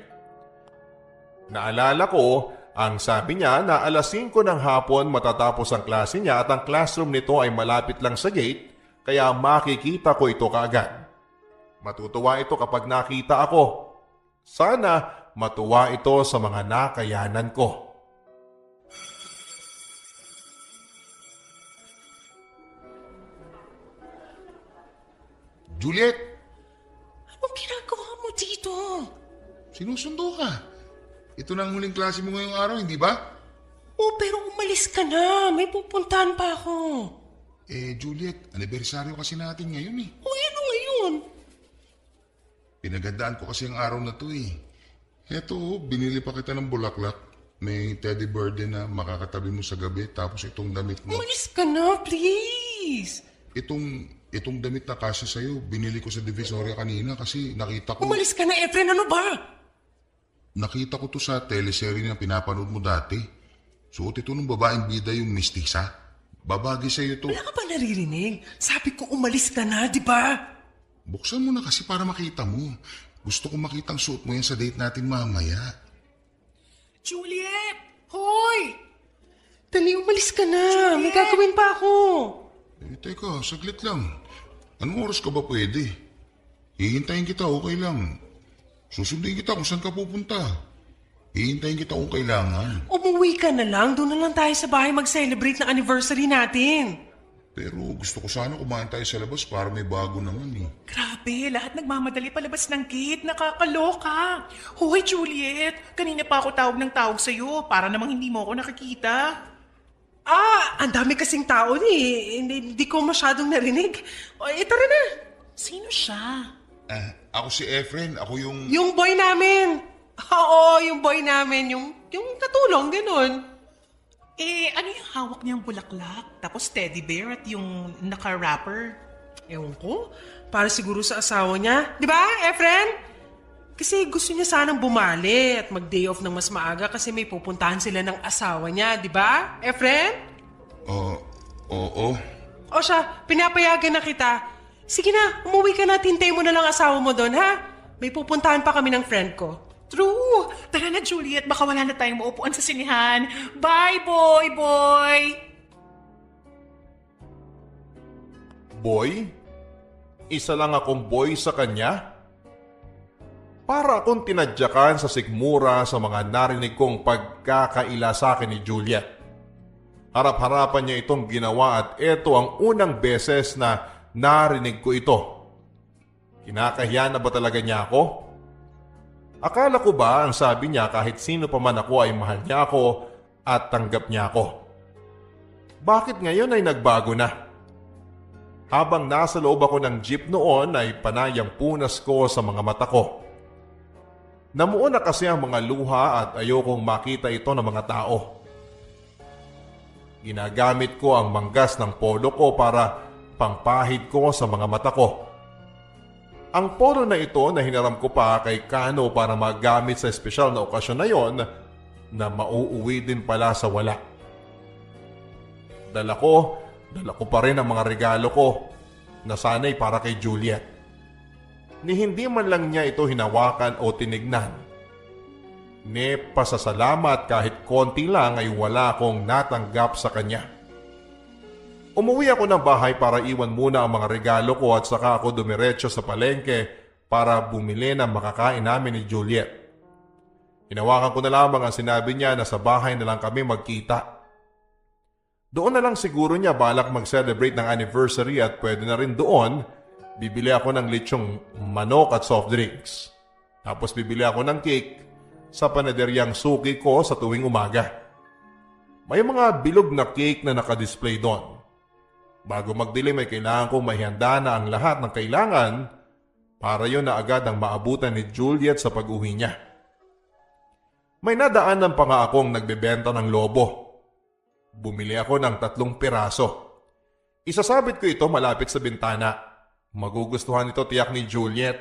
Naalala ko, ang sabi niya na 5:00 ng hapon matatapos ang klase niya at ang classroom nito ay malapit lang sa gate kaya makikita ko ito kaagad. Matutuwa ito kapag nakita ako. Sana matuwa ito sa mga nakayanan ko. Juliet, Anong ginagawa mo dito? sinusundo ka. Ito na ang huling klase mo ngayong araw, hindi ba? Oh, pero umalis ka na. May pupuntahan pa ako. Juliet, anibersaryo kasi natin ngayon eh. O, ano ngayon? Pinagandaan ko kasi ang araw na to eh. Eto, binili pa kita ng bulaklak. May teddy bear din na makakatabi mo sa gabi. Tapos itong damit mo. Umalis ka na, please. Itong damit na kasya sa'yo, binili ko sa Divisoria kanina kasi nakita ko... Umalis ka na, Efren. Ano ba? Nakita ko to sa teleserye na pinapanood mo dati. Suot ito ng babaeng bida yung mistisa. Babagi sa'yo to. Wala ka ba naririnig? Sabi ko umalis ka na, di ba? Buksan mo na kasi para makita mo. Gusto ko makitang suot mo yan sa date natin mamaya. Juliet! Hoy! Dali, umalis ka na. May gagawin pa ako. Teka, saglit lang. Anong oras ka ba pwede? Hihintayin kita, okay lang. Susundin kita kung saan ka pupunta. Hihintayin kita kung kailangan. Umuwi ka na lang. Doon na lang tayo sa bahay mag-celebrate ng anniversary natin. Pero gusto ko sana kumain tayo sa labas para may bago naman eh. Grabe, lahat nagmamadali palabas ng gate. Nakakaloka. Hoy, Juliet, kanina pa ako tawag ng tawag sa'yo para namang hindi mo ako nakikita. Ang dami kasing tao hindi ko masyadong narinig. O, tara na. Sino siya? Ako si Efren, ako yung... Yung boy namin. Oo, yung boy namin. Yung katulong, ganun. Ano yung hawak niyang bulaklak? Tapos teddy bear at yung naka-wrapper? Ewan ko. Para siguro sa asawa niya. Di ba, Efren? Kasi gusto niya sanang bumali at mag-day off ng mas maaga kasi may pupuntahan sila ng asawa niya. Di ba, Efren? Oo. O siya, pinapayagan na kita. Sige na, umuwi ka na. Tintay mo na lang asawa mo doon, ha? May pupuntahan pa kami ng friend ko. True! Tara na, Juliet. Baka wala na tayong maupuan sa sinihan. Bye, boy! Boy? Isa lang akong boy sa kanya? Para akong tinadyakan sa sikmura sa mga narinig kong pagkakaila sa akin ni Juliet. Harap-harapan niya itong ginawa at ito ang unang beses na narinig ko ito. Kinakahiya na ba talaga niya ako? Akala ko ba ang sabi niya kahit sino pa man ako ay mahal niya ako at tanggap niya ako? Bakit ngayon ay nagbago na? Habang nasa loob ako ng jeep noon ay panay ang punas ko sa mga mata ko. Namuo na kasi ang mga luha at ayokong makita ito ng mga tao. Ginagamit ko ang manggas ng polo ko para pangpahid ko sa mga mata ko. Ang polo na ito na hinaram ko pa kay Kano para magamit sa espesyal na okasyon na yon na mauuwi din pala sa wala. Dala ko pa rin ang mga regalo ko na sana'y para kay Juliet. Ni hindi man lang niya ito hinawakan o tinignan. Ni pasasalamat kahit konti lang ay wala akong natanggap sa kanya. Umuwi ako ng bahay para iwan muna ang mga regalo ko at saka ako dumiretso sa palengke para bumili ng makakain namin ni Juliet. Hinawakan ko na lamang ang sinabi niya na sa bahay na lang kami magkita. Doon na lang siguro niya balak mag-celebrate ng anniversary at pwede na rin doon bibili ako ng lechong manok at soft drinks. Tapos bibili ako ng cake sa panaderyang suki ko sa tuwing umaga. May mga bilog na cake na nakadisplay doon. Bago magdilim ay kailangan kong mahihanda na ang lahat ng kailangan para yun na agad ang maabutan ni Juliet sa pag-uwi niya. May nadaanan pa nga akong nagbebenta ng lobo. Bumili ako ng 3 piraso. Isasabit ko ito malapit sa bintana. Magugustuhan ito tiyak ni Juliet.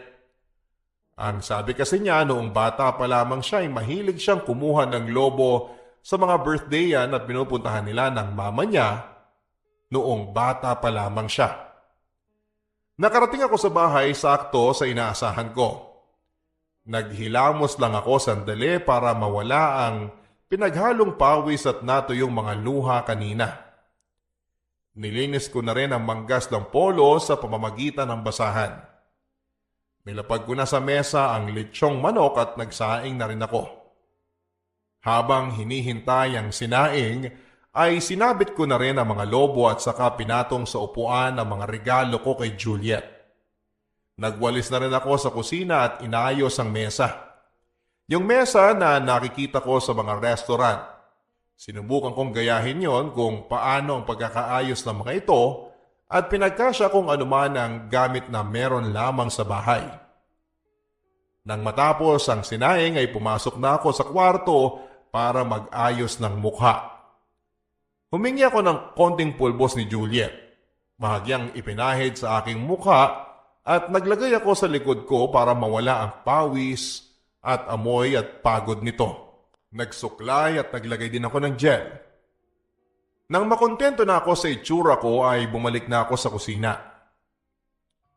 Ang sabi kasi niya noong bata pa lamang siya ay mahilig siyang kumuha ng lobo sa mga birthday yan at pinupuntahan nila ng mama niya noong bata pa lamang siya. Nakarating ako sa bahay sakto sa inaasahan ko. Naghilamos lang ako sandali para mawala ang pinaghalong pawis at natuyong mga luha kanina. Nilinis ko na rin ang manggas ng polo sa pamamagitan ng basahan. Nilapag ko na sa mesa ang lechong manok at nagsaing na rin ako. Habang hinihintay ang sinaing, ay sinabit ko na rin ang mga lobo at saka pinatong sa upuan ang mga regalo ko kay Juliet. Nagwalis na rin ako sa kusina at inayos ang mesa. Yung mesa na nakikita ko sa mga restaurant. Sinubukan kong gayahin yon kung paano ang pagkakaayos ng mga ito at pinagkasya kung anuman ang gamit na meron lamang sa bahay. Nang matapos ang sinaing ay pumasok na ako sa kwarto para mag-ayos ng mukha. Humingi ako ng konting pulbos ni Juliet. Bahagyang ipinahid sa aking mukha at naglagay ako sa likod ko para mawala ang pawis at amoy at pagod nito. Nagsuklay at naglagay din ako ng gel. Nang makontento na ako sa itsura ko ay bumalik na ako sa kusina.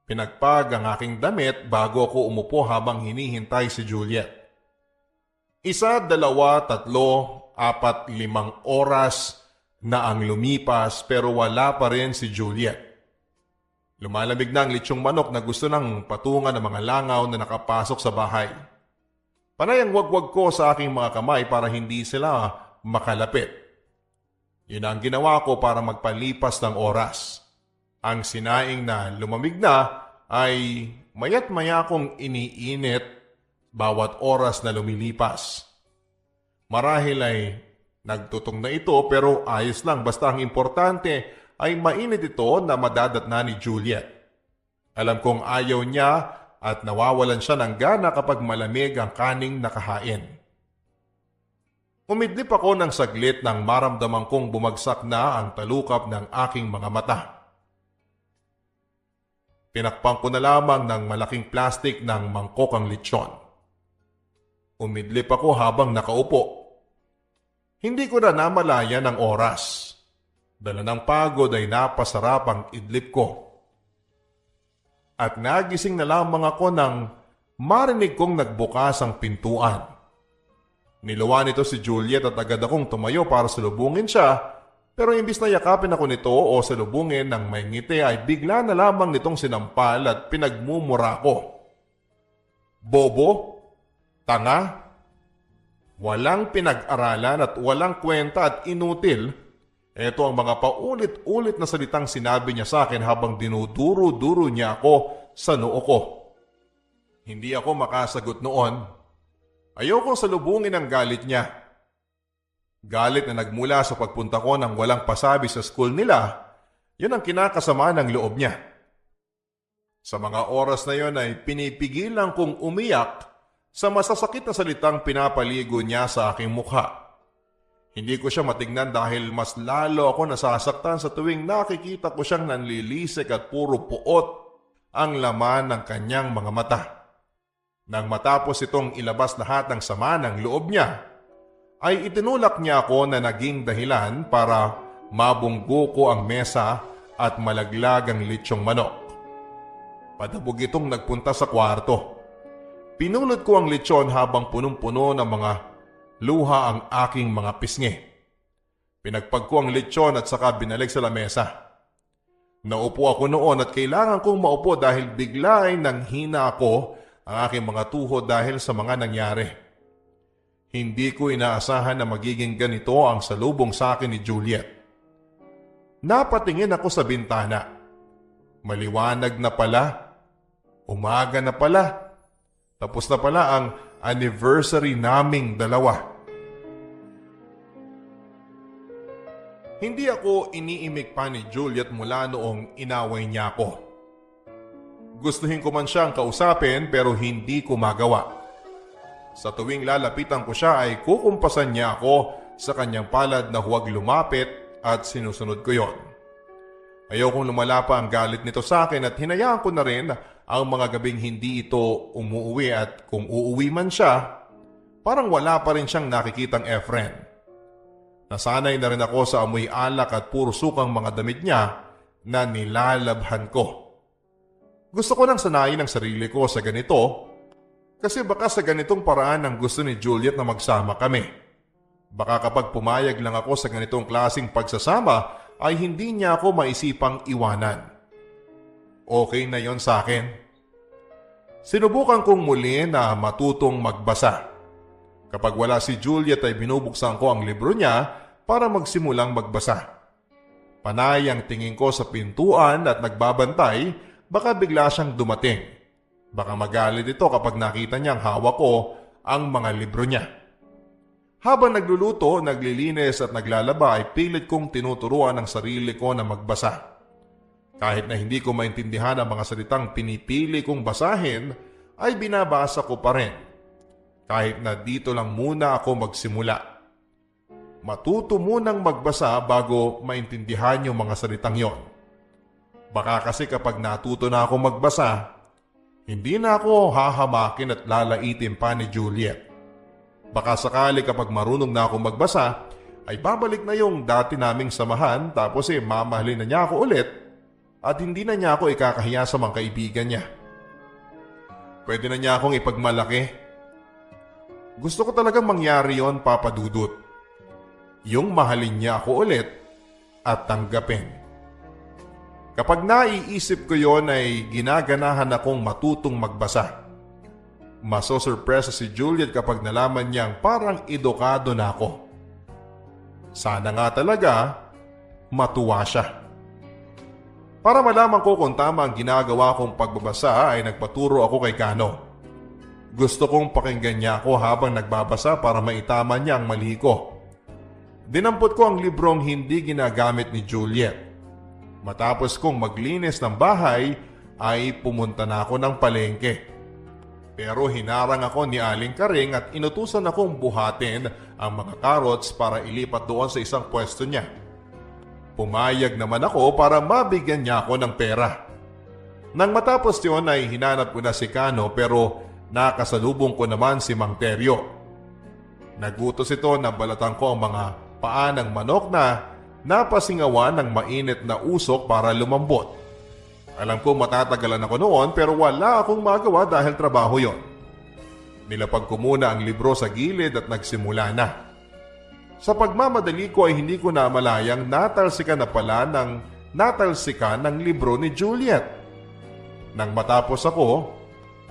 Pinagpag ang aking damit bago ako umupo habang hinihintay si Juliet. 1, 2, 3, 4, 5 oras na ang lumipas pero wala pa rin si Juliet. Lumalamig na ang lechong manok na gusto ng patungan ng mga langaw na nakapasok sa bahay. Panay ang wagwag ko sa aking mga kamay para hindi sila makalapit. Yun ang ginawa ko para magpalipas ng oras. Ang sinaing na lumamig na ay mayat maya kong iniinit bawat oras na lumilipas. Marahil ay nagtutong na ito pero ayos lang basta ang importante ay mainit ito na madadatna ni Juliet. Alam kong ayaw niya at nawawalan siya ng gana kapag malamig ang kaning nakahain. Umidlip ako ng saglit nang maramdaman kong bumagsak na ang talukap ng aking mga mata. Pinakpang ko na lamang ng malaking plastik ng mangkok ang lechon. Umidlip ako habang nakaupo. Hindi ko na namalayan ang oras. Dala ng pagod ay napasarap ang idlip ko. At nagising na lamang ako nang marinig kong nagbukas ang pintuan. Niluwa nito si Juliet at agad akong tumayo para salubungin siya, pero imbis na yakapin ako nito o salubungin ng may ngiti ay bigla na lamang nitong sinampal at pinagmumura ko. Bobo? Tanga? Walang pinag-aralan at walang kwenta at inutil. Ito ang mga paulit-ulit na salitang sinabi niya sa akin habang dinuduro-duro niya ako sa noo ko. Hindi ako makasagot noon. Ayokong salubungin ang galit niya. Galit na nagmula sa pagpunta ko ng walang pasabi sa school nila, yun ang kinakasama ng loob niya. Sa mga oras na yon ay pinipigilan kong umiyak sa masasakit na salitang pinapaligo niya sa aking mukha. Hindi ko siya matignan dahil mas lalo ako nasasaktan sa tuwing nakikita ko siyang nanlilisik at puro puot ang laman ng kanyang mga mata. Nang matapos itong ilabas lahat ng sama ng loob niya, ay itinulak niya ako na naging dahilan para mabunggo ko ang mesa at malaglag ang litsyong manok. Padabog itong nagpunta sa kwarto. Pinulot ko ang litsyon habang punong-puno ng mga luha ang aking mga pisngi. Pinagpag ko ang litsyon at saka binalik sa lamesa. Naupo ako noon at kailangan kong maupo dahil bigla ay nanghina ako ang aking mga tuhod dahil sa mga nangyari. Hindi ko inaasahan na magiging ganito ang salubong sa akin ni Juliet. Napatingin ako sa bintana. Maliwanag na pala. Umaga na pala. Tapos na pala ang anniversary naming dalawa. Hindi ako iniimik pa ni Juliet mula noong inaway niya ako. Gustuhin ko man siyang kausapin pero hindi ko magawa. Sa tuwing lalapitan ko siya ay kukumpasan niya ako sa kanyang palad na huwag lumapit at sinusunod ko yon. Ayokong lumala pa ang galit nito sa akin at hinayaan ko na rin ang mga gabing hindi ito umuuwi at kung uuwi man siya, parang wala pa rin siyang nakikitang friend. Nasanay na rin ako sa amoy alak at puro sukang mga damit niya na nilalabhan ko. Gusto ko nang sanayin ang sarili ko sa ganito kasi baka sa ganitong paraan ang gusto ni Juliet na magsama kami. Baka kapag pumayag lang ako sa ganitong klaseng pagsasama ay hindi niya ako maisipang iwanan. Okay na yon sa akin. Sinubukan kong muli na matutong magbasa. Kapag wala si Juliet ay binubuksan ko ang libro niya para magsimulang magbasa. Panay ang tingin ko sa pintuan at nagbabantay, baka bigla siyang dumating. Baka magalit ito kapag nakita niyang hawak ko ang mga libro niya. Habang nagluluto, naglilinis at naglalaba ay pilit kong tinuturuan ang sarili ko na magbasa. Kahit na hindi ko maintindihan ang mga salitang pinipili kong basahin, ay binabasa ko pa rin. Kahit na dito lang muna ako magsimula. Matuto munang magbasa bago maintindihan yung mga salitang yon. Baka kasi kapag natuto na ako magbasa, hindi na ako hahamakin at lalaitin pa ni Juliet. Baka sakali kapag marunong na ako magbasa, ay babalik na yung dati naming samahan tapos mamahalin na niya ako ulit at hindi na niya ako ikakahiya sa mga kaibigan niya. Pwede na niya akong ipagmalaki. Gusto ko talagang mangyari yon, Papa Dudut. Yung mahalin niya ako ulit at tanggapin. Kapag naiisip ko yon ay ginaganahan akong matutong magbasa. Masosurpresa si Juliet kapag nalaman niyang parang edukado na ako. Sana nga talaga matuwa siya. Para malaman ko kung tama ang ginagawa kong pagbabasa ay nagpaturo ako kay Kano. Gusto kong pakinggan niya ako habang nagbabasa para maitama niya ang mali ko. Dinampot ko ang librong hindi ginagamit ni Juliet. Matapos kong maglinis ng bahay ay pumunta na ako ng palengke. Pero hinarang ako ni Aling Karing at inutusan akong buhatin ang mga carrots para ilipat doon sa isang pwesto niya. Pumayag naman ako para mabigyan niya ako ng pera. Nang matapos yun ay hinanap ko na si Kano pero nakasalubong ko naman si Mang Teryo. Nagutos ito na balatan ko ang mga paa ng manok na napasingawan ng mainit na usok para lumambot. Alam ko matatagalan ako noon pero wala akong magawa dahil trabaho yon. Nilapag ko muna ang libro sa gilid at nagsimula na. Sa pagmamadali ko ay hindi ko namalayang natalsikan na pala ng libro ni Juliet. Nang matapos ako,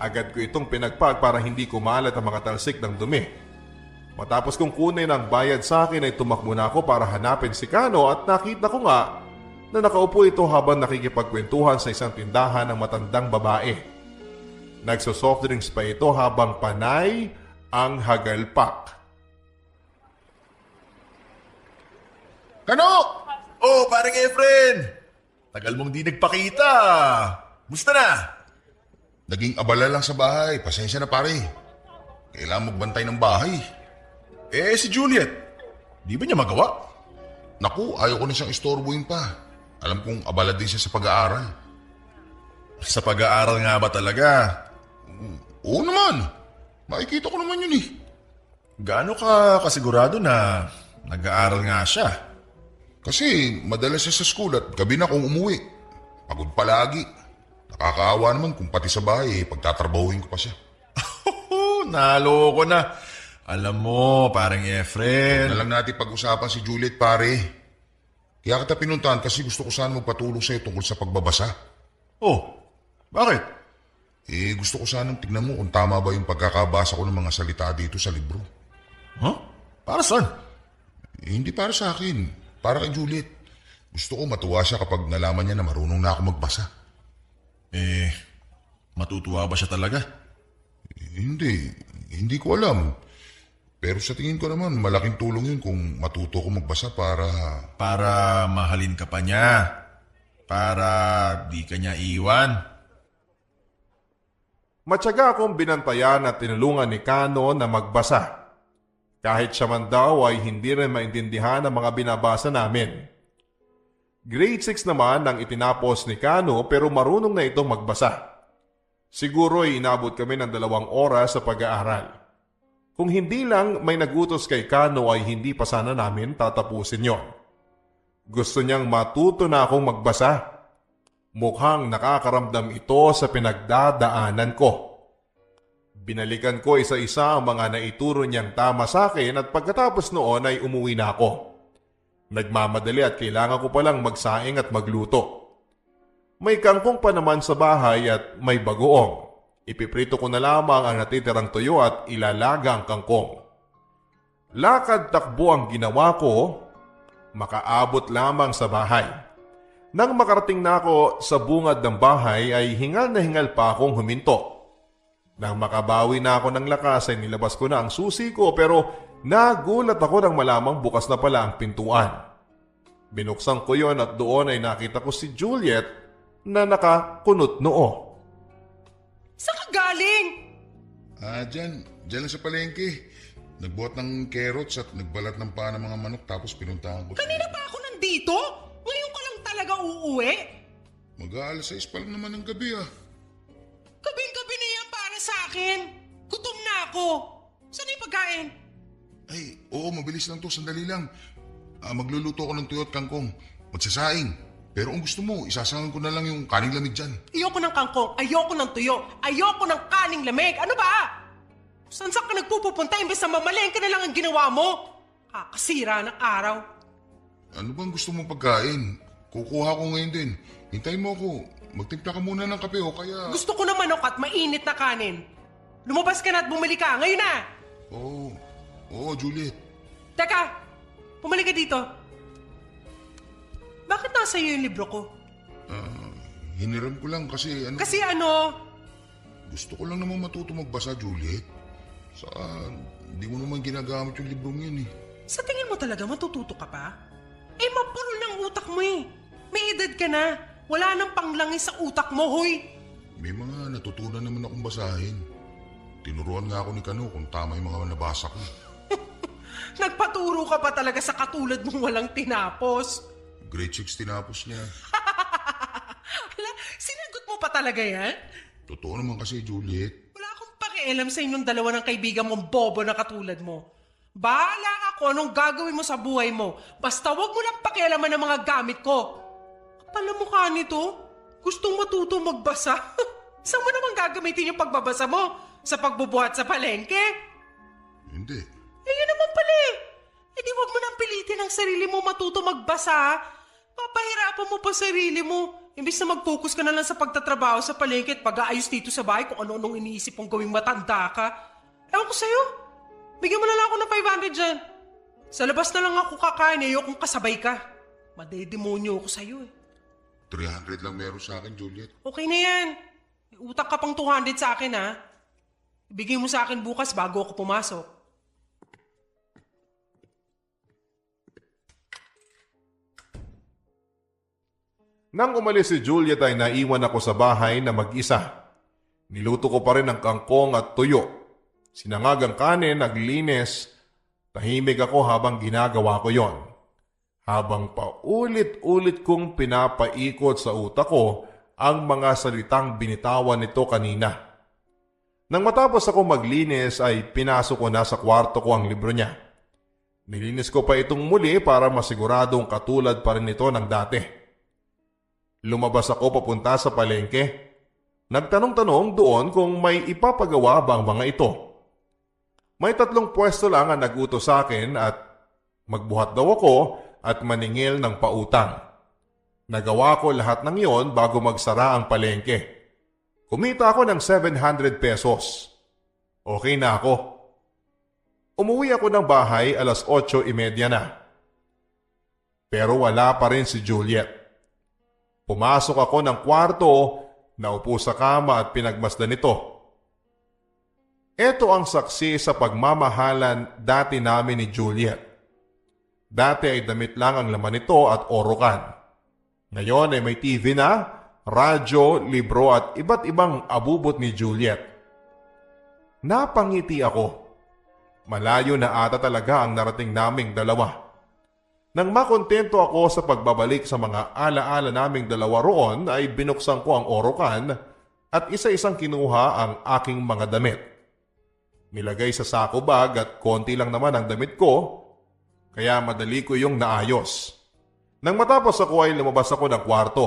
agad ko itong pinagpag para hindi kumalat ang mga talsik ng dumi. Matapos kong kunin ang bayad sa akin ay tumakbo na ako para hanapin si Kano at nakita ko nga na nakaupo ito habang nakikipagkwentuhan sa isang tindahan ng matandang babae. Nagsosoft drinks pa ito habang panay ang hagalpak. Kano? Oh, paring Efren! Tagal mong di nagpakita. Musta na? Naging abala lang sa bahay. Pasensya na pare. Kailangan magbantay ng bahay. Eh, si Juliet. Di ba niya magawa? Naku, ayaw ko na siyang istorbuhin pa. Alam kong abala din siya sa pag-aaral. Sa pag-aaral nga ba talaga? Oo naman. Makikita ko naman yun eh. Gaano ka kasigurado na nag-aaral nga siya? Kasi madalas siya sa school at gabi na kung umuwi. Pagod palagi. Nakakaawa naman kung pati sa bahay pagtatrabahuin ko pa siya. Naloko na. Alam mo, parang Efren. Na lang natin pag-usapan si Juliet pare. Kaya kita pinuntahan kasi gusto ko sana magpatulong sa'yo tungkol sa pagbabasa. Oh, bakit? Gusto ko sanang tignan mo kung tama ba yung pagkakabasa ko ng mga salita dito sa libro. Huh? Para saan? Hindi para sa akin. Para kay Juliet. Gusto ko matuwa siya kapag nalaman niya na marunong na ako magbasa. Matutuwa ba siya talaga? Hindi ko alam. Pero sa tingin ko naman, malaking tulong yun kung matuto ko magbasa para... Para mahalin ka pa niya. Para di ka niya iwan. Matyaga akong binantayan at tinulungan ni Kano na magbasa. Kahit siya man daw ay hindi rin maintindihan ang mga binabasa namin. Grade 6 naman ang itinapos ni Kano pero marunong na itong magbasa. Siguro ay inabot kami ng 2 oras sa pag-aaral. Kung hindi lang may nagutos kay Kano ay hindi pa sana namin tatapusin yon. Gusto niyang matuto na akong magbasa. Mukhang nakakaramdam ito sa pinagdadaanan ko. Binalikan ko isa-isa ang mga naituro niyang tama sa akin at pagkatapos noon ay umuwi na ako. Nagmamadali at kailangan ko palang magsaing at magluto. May kangkong pa naman sa bahay at may bagoong. Ipiprito ko na lamang ang natitirang tuyo at ilalaga ang kangkong. Lakad takbo ang ginawa ko, makaabot lamang sa bahay. Nang makarating na ako sa bungad ng bahay ay hingal na hingal pa akong huminto. Nang makabawi na ako ng lakas ay nilabas ko na ang susi ko pero nagulat ako nang malamang bukas na pala ang pintuan. Binuksan ko yon at doon ay nakita ko si Juliet na nakakunot noo. Saan ka galing? Diyan lang sa palengke. Nagbuhat ng carrots at nagbalat ng paa ng mga manok tapos pinuntahan ko. Kanina pa ako nandito? Ngayon ka lang talaga uuwi? Mag-aalas 6 pa lang naman ng gabi ah. Gabing-gabi na yan para sa akin. Gutom na ako. Saan yung pagkain? Ay, oo, mabilis lang to. Sandali lang. Magluluto ko ng tuyo at kangkong. Magsasaing. Pero kung gusto mo, isasangan ko na lang yung kaning lamig dyan. Ayoko ng kangkong, ayoko ng tuyo, ayoko ng kaning lamig. Ano ba? Saan ka nagpupunta imbes na mamalengke na lang ang ginawa mo? Kakasira ng araw. Ano bang gusto mong pagkain? Kukuha ko ngayon din. Hintayin mo ako. Magtimpla ka muna ng kape o kaya... Gusto ko ng manok at mainit na kanin. Lumabas ka na at bumili ka. Ngayon na! Oo, Juliet. Teka, bumalik ka dito. Bakit nasa iyo yung libro ko? Hiniram ko lang kasi ano... Kasi ano? Gusto ko lang naman matuto magbasa, Juliet. Hindi mo naman ginagamit yung librong yun eh. Sa tingin mo talaga matututo ka pa? Mapuro ng utak mo eh. May edad ka na. Wala nang panglangis sa utak mo, hoy. May mga natutunan naman akong basahin. Tinuruan nga ako ni Kano kung tama yung mga nabasa ko. Nagpaturo ka pa talaga sa katulad mong walang tinapos. Grade 6 tinapos niya. Hala, sinagot mo pa talaga yan? Totoo naman kasi, Juliet. Wala akong pakialam sa inyong dalawa ng kaibigan mong bobo na katulad mo. Bahala ako anong gagawin mo sa buhay mo. Basta wag mo lang pakialaman ng mga gamit ko. Kapal ang mukha nito. Gustong matuto magbasa. Saan mo naman gagamitin yung pagbabasa mo? Sa pagbubuhat sa palengke? Hindi. Yun naman pala eh. Di wag mo nang pilitin ang sarili mo matuto magbasa. Papahirapan mo pa sarili mo. Imbis na mag-focus ka na lang sa pagtatrabaho sa palengke at pag-aayos dito sa bahay kung ano-anong iniisip mong gawing matanda ka. Ewan ko sa'yo. Bigyan mo na lang ako ng 500 dyan. Sa labas na lang ako kakain, ayokong kasabay ka. Madedemonyo ako sa'yo eh. 300 lang meron sa akin, Juliet. Okay na yan. Utak ka pang 200 sa akin, ha? Ibigay mo sa akin bukas bago ako pumasok. Nang umalis si Juliet ay naiwan ako sa bahay na mag-isa. Niluto ko pa rin ang kangkong at tuyo. Sinangag ang kanin, naglinis. Tahimik ako habang ginagawa ko yon. Habang paulit-ulit kong pinapaikot sa utak ko ang mga salitang binitawan nito kanina. Nang matapos ako maglinis ay pinasok ko na sa kwarto ko ang libro niya. Nilinis ko pa itong muli para masiguradong katulad pa rin ito ng dati. Lumabas ako papunta sa palengke. Nagtanong-tanong doon kung may ipapagawa ba ang mga ito. May 3 pwesto lang ang nagutos sa akin at magbuhat daw ako at maningil ng pautang. Nagawa ko lahat ng iyon bago magsara ang palengke. Kumita ako ng 700 pesos. Okay na ako. Umuwi ako ng bahay 8:30 na. Pero wala pa rin si Juliet. Pumasok ako ng kwarto, naupo sa kama at pinagmasdan ito. Ito ang saksi sa pagmamahalan dati namin ni Juliet. Dati ay damit lang ang laman nito at orokan. Ngayon ay may TV na, radyo, libro at iba't ibang abubot ni Juliet. Napangiti ako. Malayo na ata talaga ang narating naming dalawa. Nang makontento ako sa pagbabalik sa mga alaala naming dalawa roon ay binuksan ko ang orokan at isa-isang kinuha ang aking mga damit. Nilagay sa sako bag at konti lang naman ang damit ko, kaya madali ko yung naayos. Nang matapos ako ay lumabas ako ng kwarto.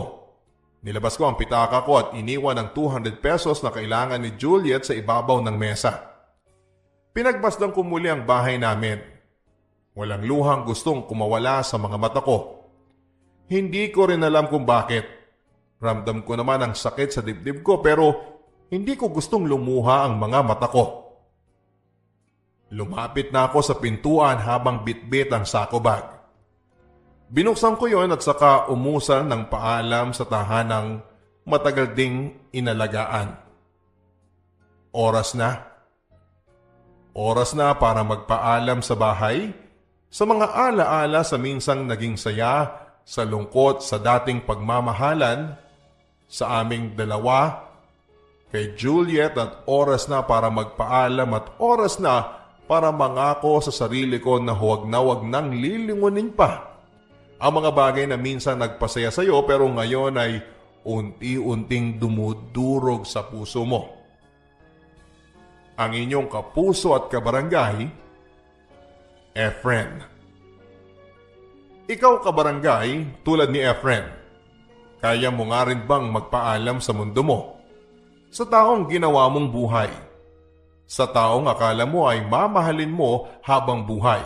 Nilabas ko ang pitaka ko at iniwan ang 200 pesos na kailangan ni Juliet sa ibabaw ng mesa. Pinagmasdan ko muli ang bahay namin. Walang luhang gustong kumawala sa mga mata ko. Hindi ko rin alam kung bakit. Ramdam ko naman ang sakit sa dibdib ko pero hindi ko gustong lumuha ang mga mata ko. Lumapit na ako sa pintuan habang bitbit ang sako bag. Binuksan ko yon at saka umusal ng paalam sa tahanang matagal ding inalagaan. Oras na. Oras na para magpaalam sa bahay, sa mga alaala sa minsang naging saya, sa lungkot sa dating pagmamahalan, sa aming dalawa, kay Juliet at oras na para magpaalam at oras na para mangako sa sarili ko na huwag nang lilingunin pa ang mga bagay na minsan nagpasaya sa iyo pero ngayon ay unti-unting dumudurog sa puso mo. Ang inyong kapuso at kabarangay, Efren. Ikaw kabarangay, tulad ni Efren, kaya mo nga rin bang magpaalam sa mundo mo? Sa taong ginawa mong buhay? Sa taong akala mo ay mamahalin mo habang buhay?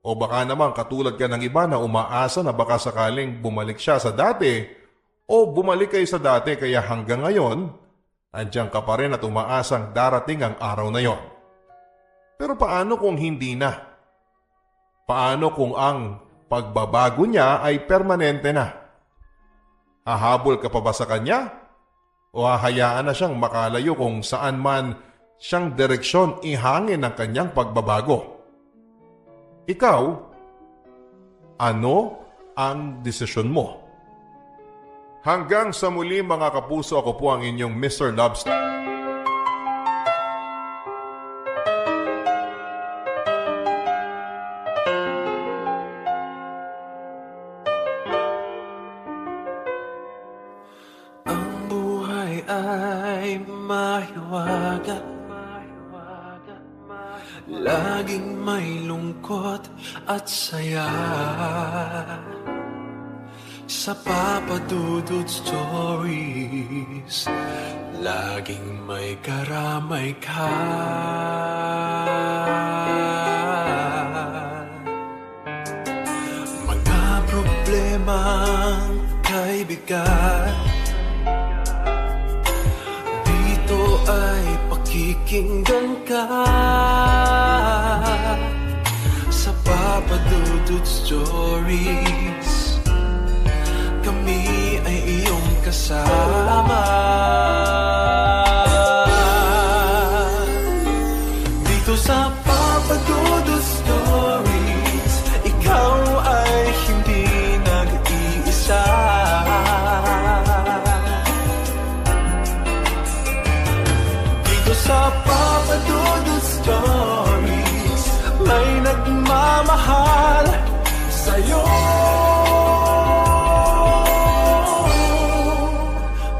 O baka naman katulad ka ng iba na umaasa na baka sakaling bumalik siya sa dati o bumalik kayo sa dati kaya hanggang ngayon, andiyan ka pa rin at umaasang darating ang araw na yon. Pero paano kung hindi na? Paano kung ang pagbabago niya ay permanente na? Hahabol ka pa ba sa kanya? O hahayaan na siyang makalayo kung saan man siyang direksyon ihangin ng kanyang pagbabago? Ikaw, ano ang desisyon mo? Hanggang sa muli mga kapuso, ako po ang inyong Mr. Lobster. Ang buhay ay mahiwaga, laging may lungkot at saya. Sa Papa Dudut Stories, laging may karamay ka. Mga problemang kaibigan, dito ay pakikinggan ka. Sa Papa Dudut Stories, kami ay iyong kasama. Dito sa Papa Dudut Stories, ikaw ay hindi nag-iisa. Dito sa Papa Dudut Stories, may nagmamahal sa'yo.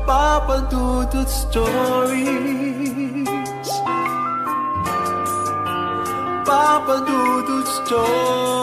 Papa Dudut Stories, Papa Dudut Stories.